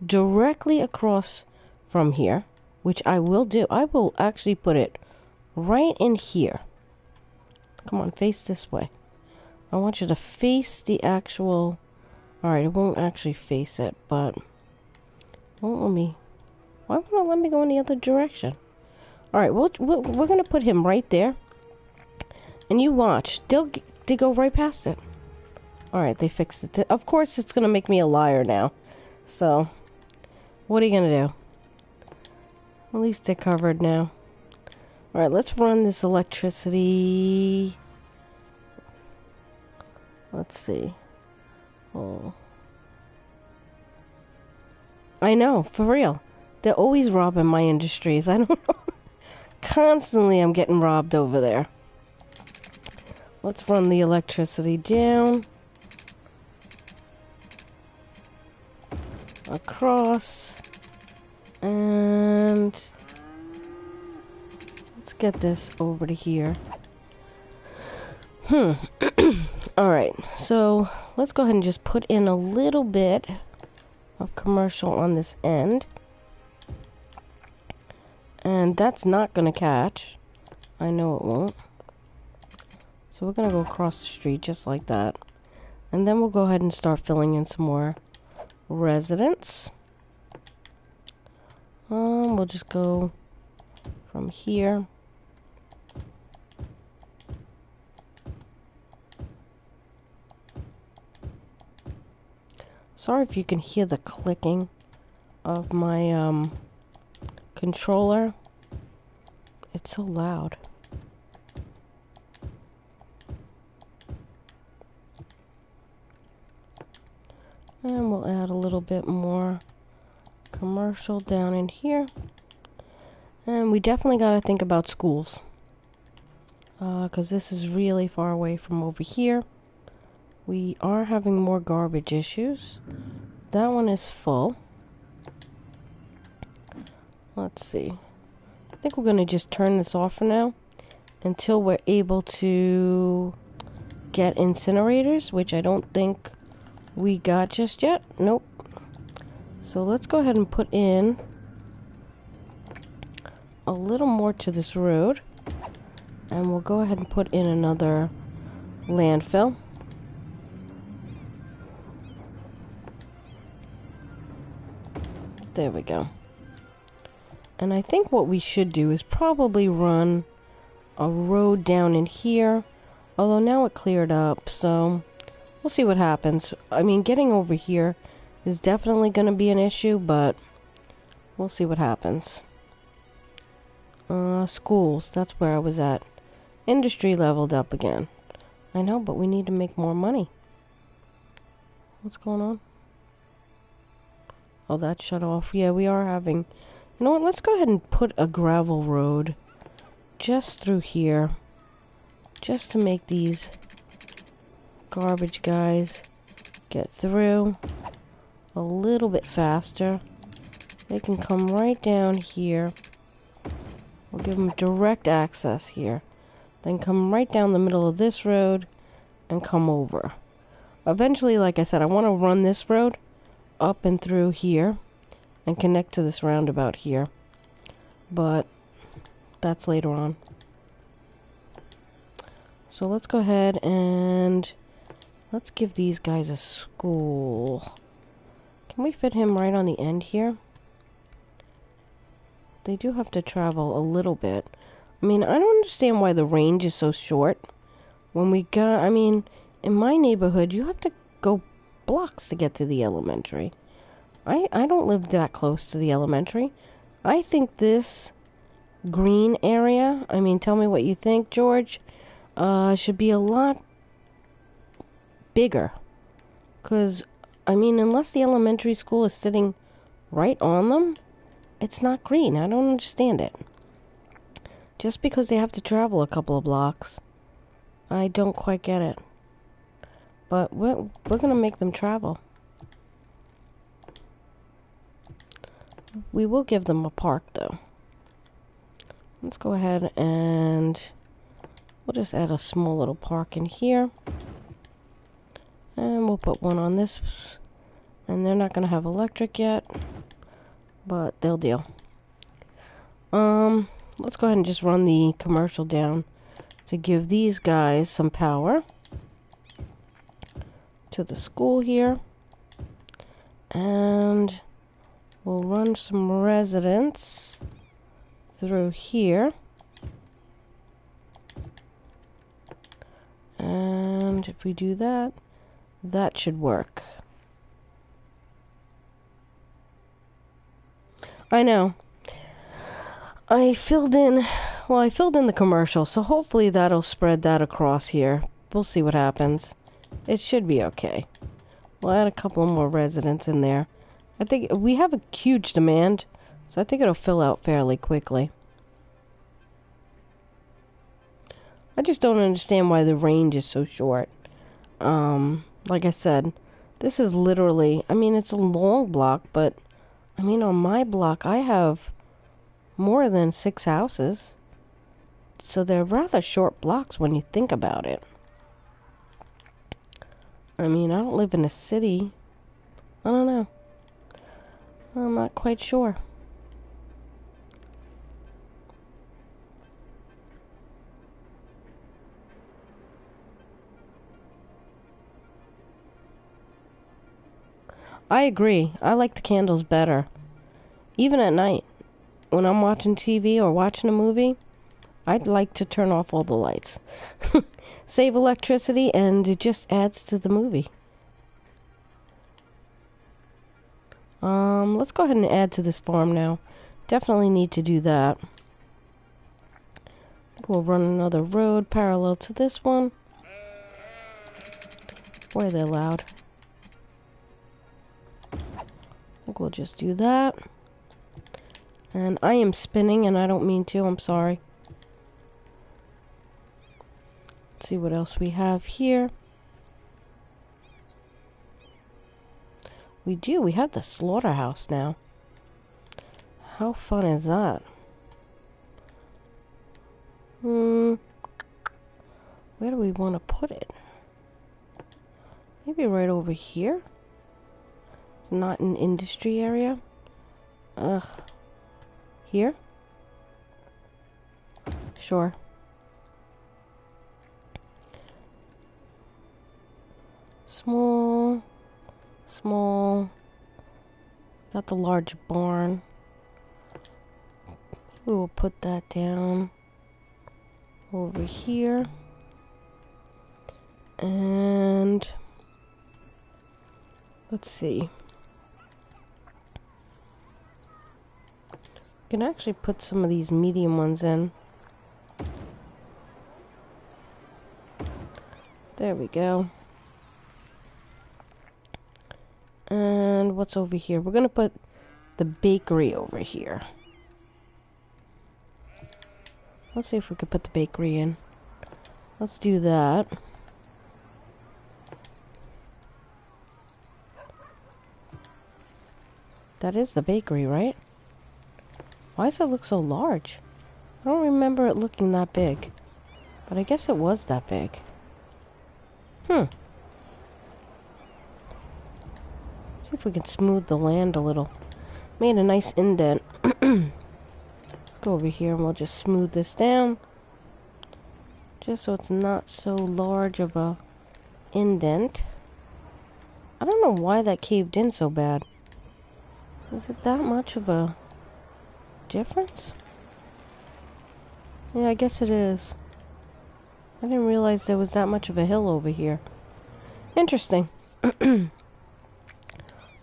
directly across from here, which I will do. I will actually put it right in here. Come on, face this way. I want you to face the actual... Alright, it won't actually face it, but... Won't let me... Why won't it let me go in the other direction? Alright, we're going to put him right there. And you watch. They go right past it. Alright, they fixed it. Of course, it's going to make me a liar now. So, what are you going to do? At least they're covered now. Alright, let's run this electricity. Let's see. Oh. I know, for real. They're always robbing my industries. I don't know. Constantly I'm getting robbed over there. Let's run the electricity down. Across. And let's get this over to here. Alright, so let's go ahead and just put in a little bit of commercial on this end. And that's not going to catch. I know it won't. So we're going to go across the street just like that. And then we'll go ahead and start filling in some more residents. We'll just go from here. Sorry if you can hear the clicking of my controller. It's so loud. And we'll add a little bit more commercial down in here. And we definitely got to think about schools. Because this is really far away from over here. We are having more garbage issues. That one is full. Let's see. I think we're going to just turn this off for now until we're able to get incinerators, which I don't think we got just yet. Nope. So let's go ahead and put in a little more to this road. And we'll go ahead and put in another landfill. There we go. And I think what we should do is probably run a road down in here. Although now it cleared up, so we'll see what happens. I mean, getting over here is definitely going to be an issue, but we'll see what happens. Schools, that's where I was at. Industry leveled up again. I know, but we need to make more money. What's going on? Oh, that shut off. Yeah, we are having... You know what? Let's go ahead and put a gravel road just through here. Just to make these garbage guys get through a little bit faster. They can come right down here. We'll give them direct access here. Then come right down the middle of this road and come over. Eventually, like I said, I want to run this road up and through here and connect to this roundabout here. But that's later on. So let's go ahead and let's give these guys a school. Can we fit him right on the end here? They do have to travel a little bit. I mean, I don't understand why the range is so short. When we got, I mean, in my neighborhood, you have to go blocks to get to the elementary. I don't live that close to the elementary. I think this green area, I mean, tell me what you think, George, should be a lot bigger. Because, I mean, unless the elementary school is sitting right on them, it's not green. I don't understand it. Just because they have to travel a couple of blocks, I don't quite get it. But we're going to make them travel. We will give them a park, though. Let's go ahead and we'll just add a small little park in here. And we'll put one on this. And they're not going to have electric yet, but they'll deal. Let's go ahead and just run the commercial down to give these guys some power to the school here. And we'll run some residents through here. And if we do that, that should work. I know. I filled in the commercial, so hopefully that'll spread that across here. We'll see what happens. It should be okay. We'll add a couple more residents in there. I think we have a huge demand, so I think it'll fill out fairly quickly. I just don't understand why the range is so short. Like I said, this is literally, I mean, it's a long block, but I mean, on my block, I have more than 6 houses. So they're rather short blocks when you think about it. I mean, I don't live in a city. I don't know. I'm not quite sure. I agree. I like the candles better. Even at night. When I'm watching TV or watching a movie, I'd like to turn off all the lights. Save electricity, and it just adds to the movie. Let's go ahead and add to this farm now. Definitely need to do that. We'll run another road parallel to this one. Boy, they're loud. I think we'll just do that. And I am spinning, and I don't mean to. I'm sorry. Let's see what else we have here. We do. We have the slaughterhouse now. How fun is that? Where do we want to put it? Maybe right over here? It's not an industry area. Ugh. Here? Sure. Small. Small. Got the large barn. We will put that down over here. And let's see. We can actually put some of these medium ones in. There we go. And what's over here? We're gonna put the bakery over here. Let's see if we could put the bakery in. Let's do that. That is the bakery, right? Why does it look so large? I don't remember it looking that big. But I guess it was that big. See if we can smooth the land a little. Made a nice indent. Let's go over here and we'll just smooth this down. Just so it's not so large of a indent. I don't know why that caved in so bad. Is it that much of a difference? Yeah, I guess it is. I didn't realize there was that much of a hill over here. Interesting.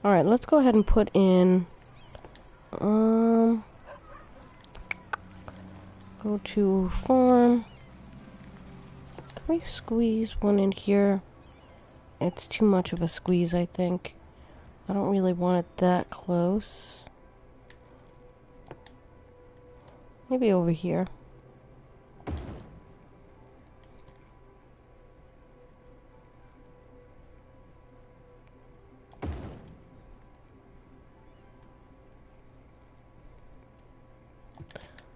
Alright, let's go ahead and put in... Go to farm. Can we squeeze one in here? It's too much of a squeeze, I think. I don't really want it that close. Maybe over here.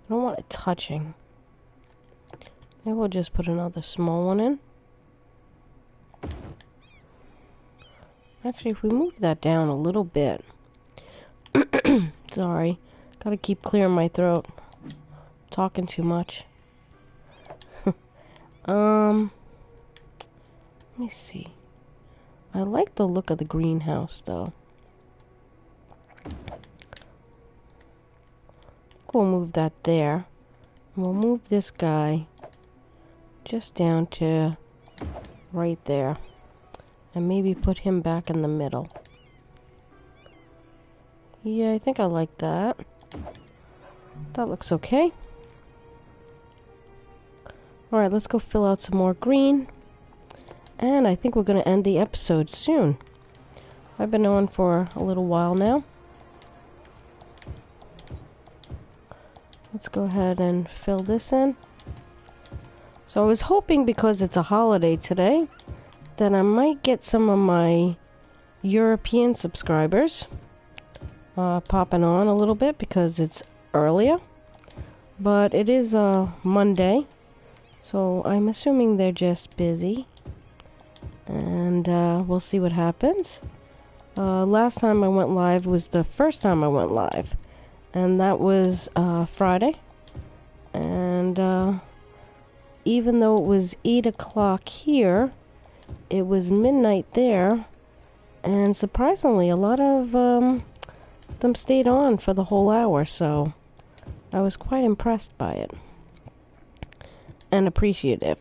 I don't want it touching. Maybe we'll just put another small one in. Actually, if we move that down a little bit. Sorry. Gotta keep clearing my throat. Talking too much. Let me see. I like the look of the greenhouse, though. We'll move that there. And we'll move this guy just down to right there. And maybe put him back in the middle. Yeah, I think I like that. That looks okay. Alright, let's go fill out some more green. And I think we're going to end the episode soon. I've been on for a little while now. Let's go ahead and fill this in. So I was hoping, because it's a holiday today, that I might get some of my European subscribers popping on a little bit because it's earlier. But it is Monday, so I'm assuming they're just busy. And we'll see what happens. Last time I went live was the first time I went live. And that was Friday. And even though it was 8 o'clock here, it was midnight there. And surprisingly, a lot of them stayed on for the whole hour. So I was quite impressed by it. And appreciative.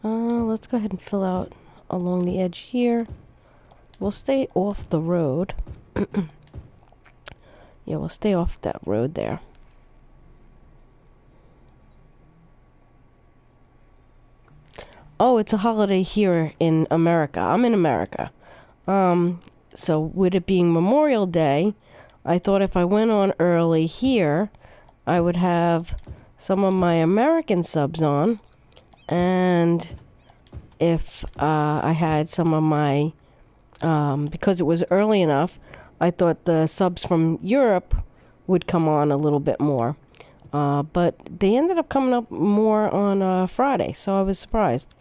Let's go ahead and fill out along the edge here. we'll stay off the road. Yeah, we'll stay off that road there. Oh, it's a holiday here in America. I'm in America. So with it being Memorial Day, I thought if I went on early here, I would have some of my American subs on. And if I had some of my, because it was early enough, I thought the subs from Europe would come on a little bit more. But they ended up coming up more on Friday, so I was surprised.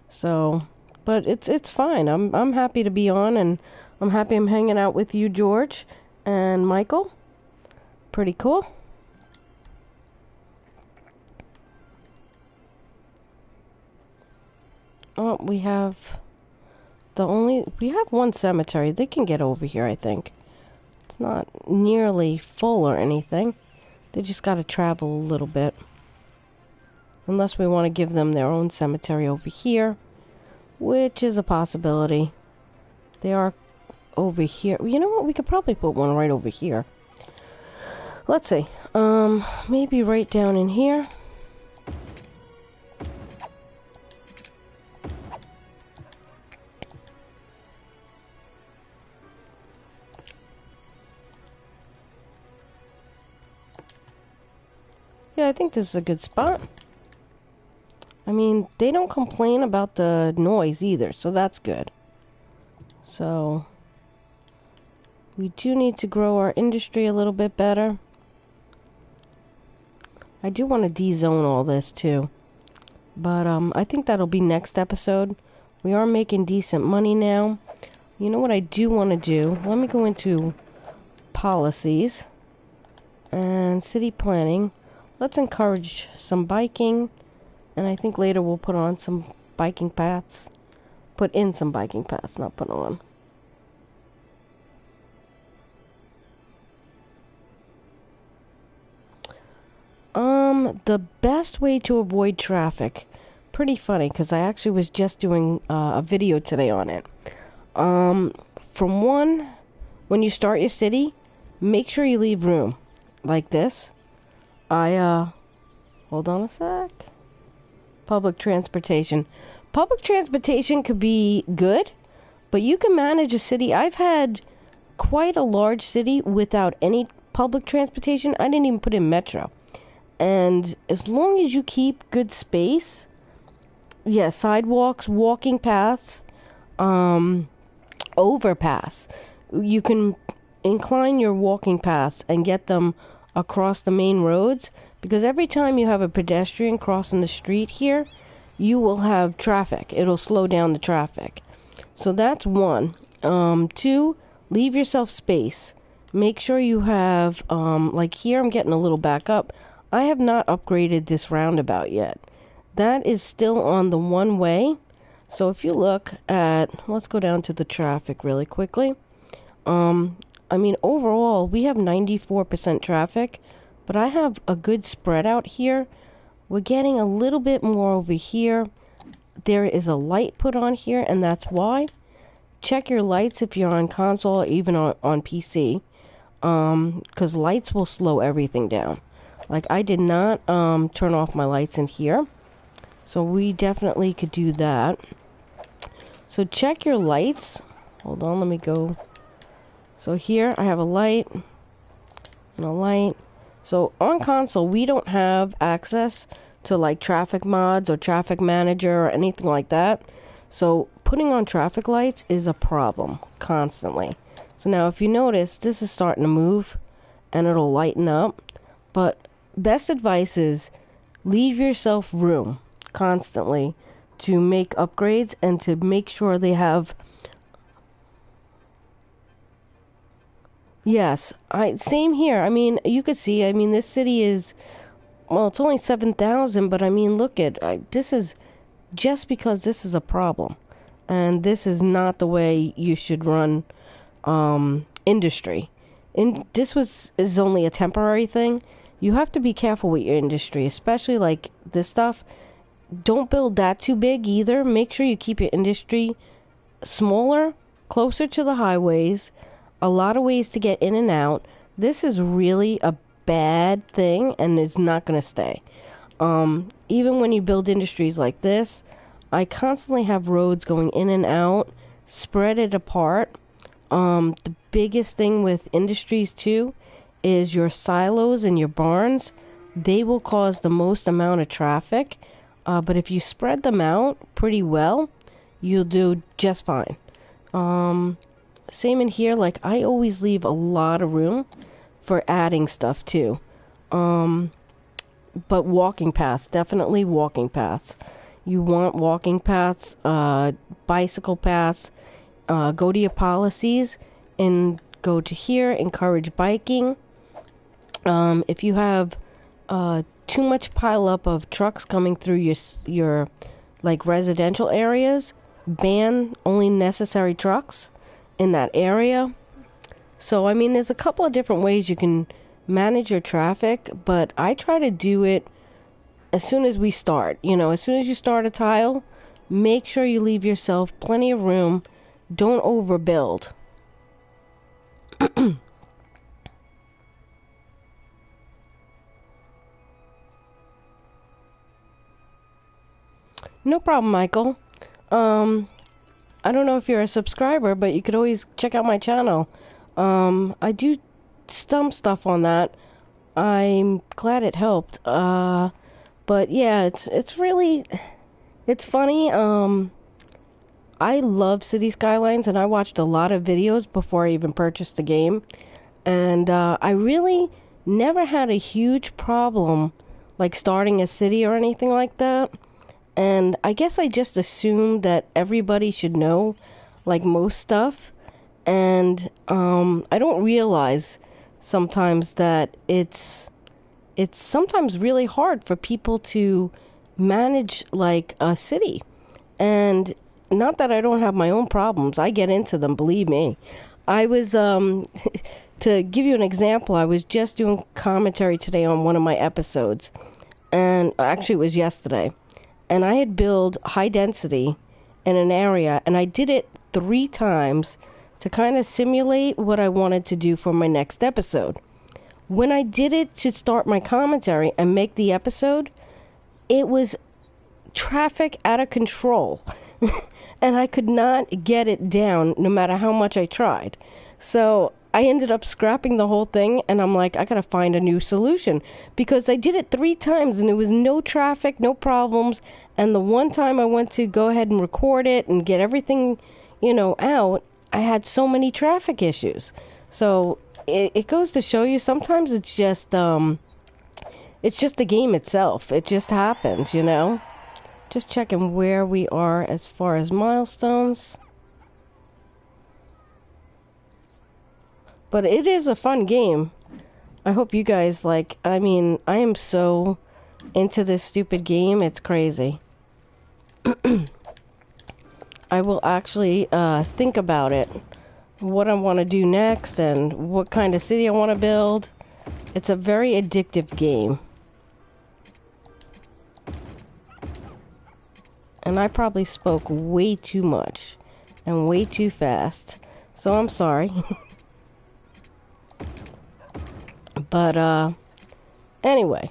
So, but it's fine. I'm happy to be on, and I'm happy I'm hanging out with you, George and Michael. Pretty cool. Oh, we have one cemetery. They can get over here, I think. It's not nearly full or anything. They just got to travel a little bit. Unless we want to give them their own cemetery over here, which is a possibility. They are over here. You know what? We could probably put one right over here. Let's see. Maybe right down in here. Yeah, I think this is a good spot. I mean, they don't complain about the noise either, so that's good. So, we do need to grow our industry a little bit better. I do want to de-zone all this too. But I think that'll be next episode. We are making decent money now. You know what I do want to do? Let me go into policies and city planning. Let's encourage some biking, and I think later we'll put on some biking paths. Put in some biking paths, not put on. The best way to avoid traffic. Pretty funny, because I actually was just doing a video today on it. From one, when you start your city, make sure you leave room. Like this. Hold on a sec. Public transportation. Public transportation could be good, but you can manage a city. I've had quite a large city without any public transportation. I didn't even put in metro. And as long as you keep good space, yeah, sidewalks, walking paths, overpass. You can incline your walking paths and get them across the main roads, because every time you have a pedestrian crossing the street here, you will have traffic. It'll slow down the traffic. So that's one. Two, leave yourself space. Make sure you have, like here I'm getting a little back up. I have not upgraded this roundabout yet. That is still on the one way. So if you look at, let's go down to the traffic really quickly. I mean, overall, we have 94% traffic, but I have a good spread out here. We're getting a little bit more over here. There is a light put on here, and that's why. Check your lights if you're on console or even on PC, because lights will slow everything down. Like, I did not turn off my lights in here, so we definitely could do that. So check your lights. Hold on, let me go. So here I have a light and a light. So on console, we don't have access to like traffic mods or traffic manager or anything like that. So putting on traffic lights is a problem constantly. So now if you notice, this is starting to move and it'll lighten up. But best advice is leave yourself room constantly to make upgrades and to make sure they have. Yes, same here. I mean, you could see, I mean, this city is, well, it's only 7,000, but I mean, look at, this is just because this is a problem. And this is not the way you should run industry. This is only a temporary thing. You have to be careful with your industry, especially like this stuff. Don't build that too big either. Make sure you keep your industry smaller closer to the highways, a lot of ways to get in and out. This is really a bad thing, and it's not going to stay. Even when you build industries like this, I constantly have roads going in and out, spread it apart. The biggest thing with industries too is your silos and your barns. They will cause the most amount of traffic, but if you spread them out pretty well, you'll do just fine. Same in here, like I always leave a lot of room for adding stuff too. But walking paths, definitely walking paths. You want walking paths, bicycle paths. Go to your policies and go to here, encourage biking. If you have too much pile up of trucks coming through your like residential areas, ban only necessary trucks in that area. So I mean, there's a couple of different ways you can manage your traffic, but I try to do it as soon as we start. You know, as soon as you start a tile, make sure you leave yourself plenty of room. Don't overbuild. No problem, Michael. I don't know if you're a subscriber, but you could always check out my channel. I do some stuff on that. I'm glad it helped. But yeah, it's really, it's funny. I love City Skylines, and I watched a lot of videos before I even purchased the game. And I really never had a huge problem like starting a city or anything like that. And I guess I just assumed that everybody should know like most stuff. And I don't realize sometimes that it's sometimes really hard for people to manage like a city. And not that I don't have my own problems. I get into them, believe me. I was, to give you an example, I was just doing commentary today on one of my episodes. And actually it was yesterday. And I had built high density in an area, and I did it 3 times to kind of simulate what I wanted to do for my next episode. When I did it to start my commentary and make the episode, it was traffic out of control. And I could not get it down no matter how much I tried. So I ended up scrapping the whole thing, and I'm like, I gotta find a new solution, because I did it 3 times and there was no traffic, no problems. And the one time I went to go ahead and record it and get everything, you know, out, I had so many traffic issues. So it goes to show you, sometimes it's just the game itself. It just happens, you know. Just checking where we are as far as milestones. But it is a fun game. I hope you guys like. I mean, I am so into this stupid game. It's crazy. I will actually think about it. What I want to do next and what kind of city I want to build. It's a very addictive game. And I probably spoke way too much and way too fast. So I'm sorry. But, anyway,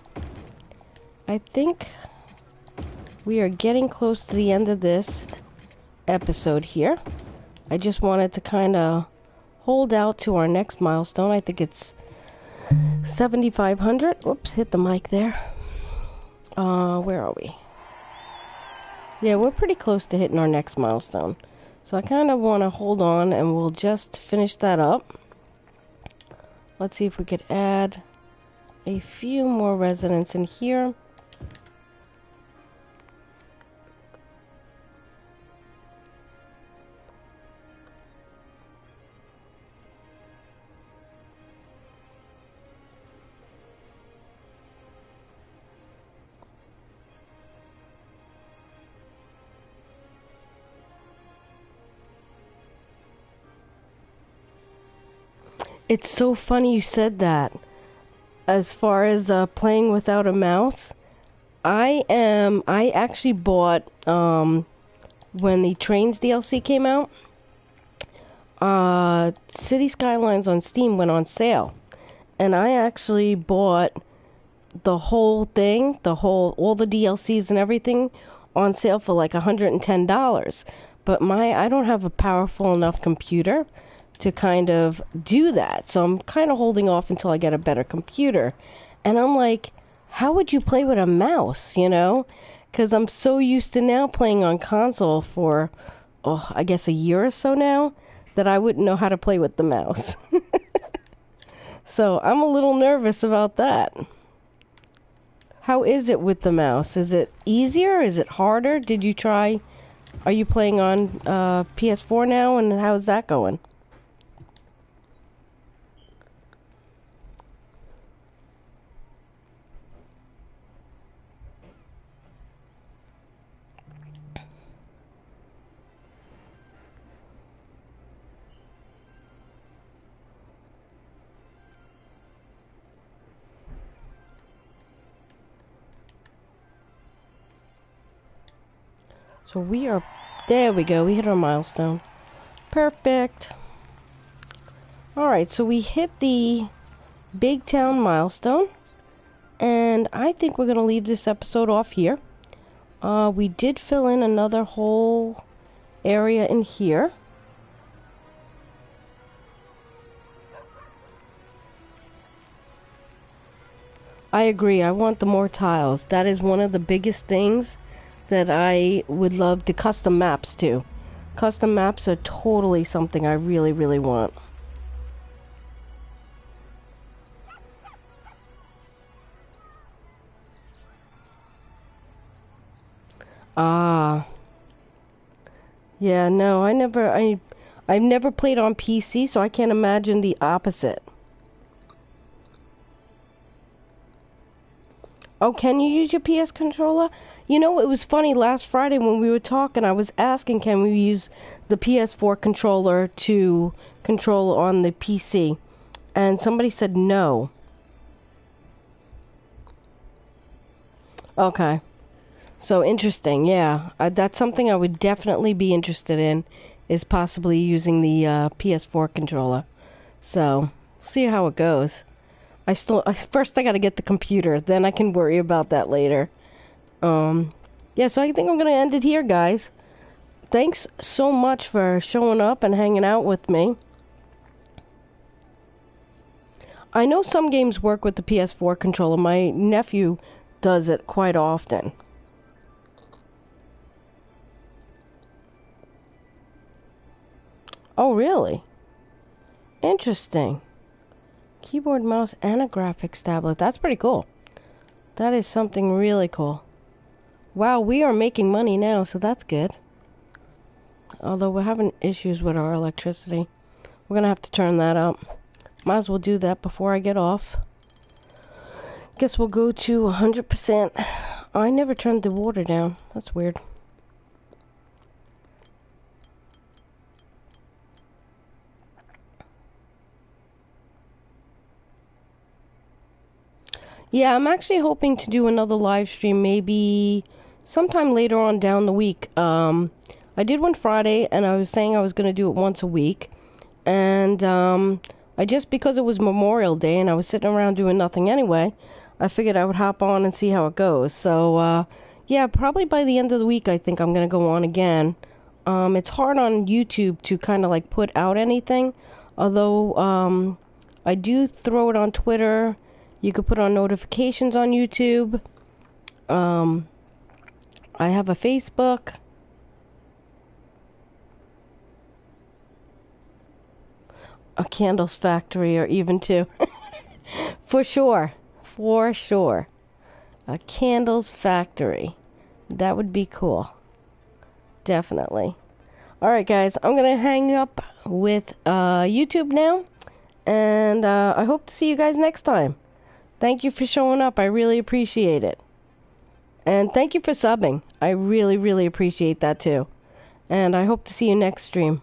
I think we are getting close to the end of this episode here. I just wanted to kind of hold out to our next milestone. I think it's 7,500. Whoops, hit the mic there. Where are we? Yeah, we're pretty close to hitting our next milestone. So I kind of want to hold on, and we'll just finish that up. Let's see if we could add a few more residents in here. It's so funny you said that. As far as playing without a mouse, I actually bought, when the Trains DLC came out, City Skylines on Steam went on sale. And I actually bought the whole thing, all the DLCs and everything on sale for like $110. But I don't have a powerful enough computer to kind of do that. So I'm kind of holding off until I get a better computer. And I'm like, how would you play with a mouse, you know? Because I'm so used to now playing on console for, I guess a year or so now, that I wouldn't know how to play with the mouse. So I'm a little nervous about that. How is it with the mouse? Is it easier? Is it harder? Did you try? Are you playing on PS4 now? And how's that going? So there we go, we hit our milestone. Perfect. Alright, so we hit the big town milestone. And I think we're going to leave this episode off here. We did fill in another whole area in here. I agree, I want the more tiles. That is one of the biggest things that I would love to custom maps to. Custom maps are totally something I really, really want. Yeah, no, I've never played on PC, so I can't imagine the opposite. Oh, can you use your PS controller? You know, it was funny, last Friday when we were talking, I was asking, can we use the PS4 controller to control on the PC? And somebody said no. Okay. So interesting, yeah. That's something I would definitely be interested in, is possibly using the PS4 controller. So, see how it goes. First I gotta get the computer, then I can worry about that later. Yeah, so I think I'm gonna end it here, guys. Thanks so much for showing up and hanging out with me. I know some games work with the PS4 controller. My nephew does it quite often. Oh, really? Interesting. Keyboard, mouse, and a graphics tablet. That's pretty cool. That is something really cool. Wow, we are making money now, so that's good. Although we're having issues with our electricity. We're going to have to turn that up. Might as well do that before I get off. Guess we'll go to 100%. I never turned the water down. That's weird. Yeah, I'm actually hoping to do another live stream maybe sometime later on down the week. I did one Friday, and I was saying I was going to do it once a week. And because it was Memorial Day and I was sitting around doing nothing anyway, I figured I would hop on and see how it goes. So, yeah, probably by the end of the week I think I'm going to go on again. It's hard on YouTube to kind of like put out anything. Although I do throw it on Twitter. You could put on notifications on YouTube. I have a Facebook. A Candles Factory, or even two. For sure. For sure. A Candles Factory. That would be cool. Definitely. Alright, guys. I'm going to hang up with YouTube now. And I hope to see you guys next time. Thank you for showing up. I really appreciate it. And thank you for subbing. I really, really appreciate that too. And I hope to see you next stream.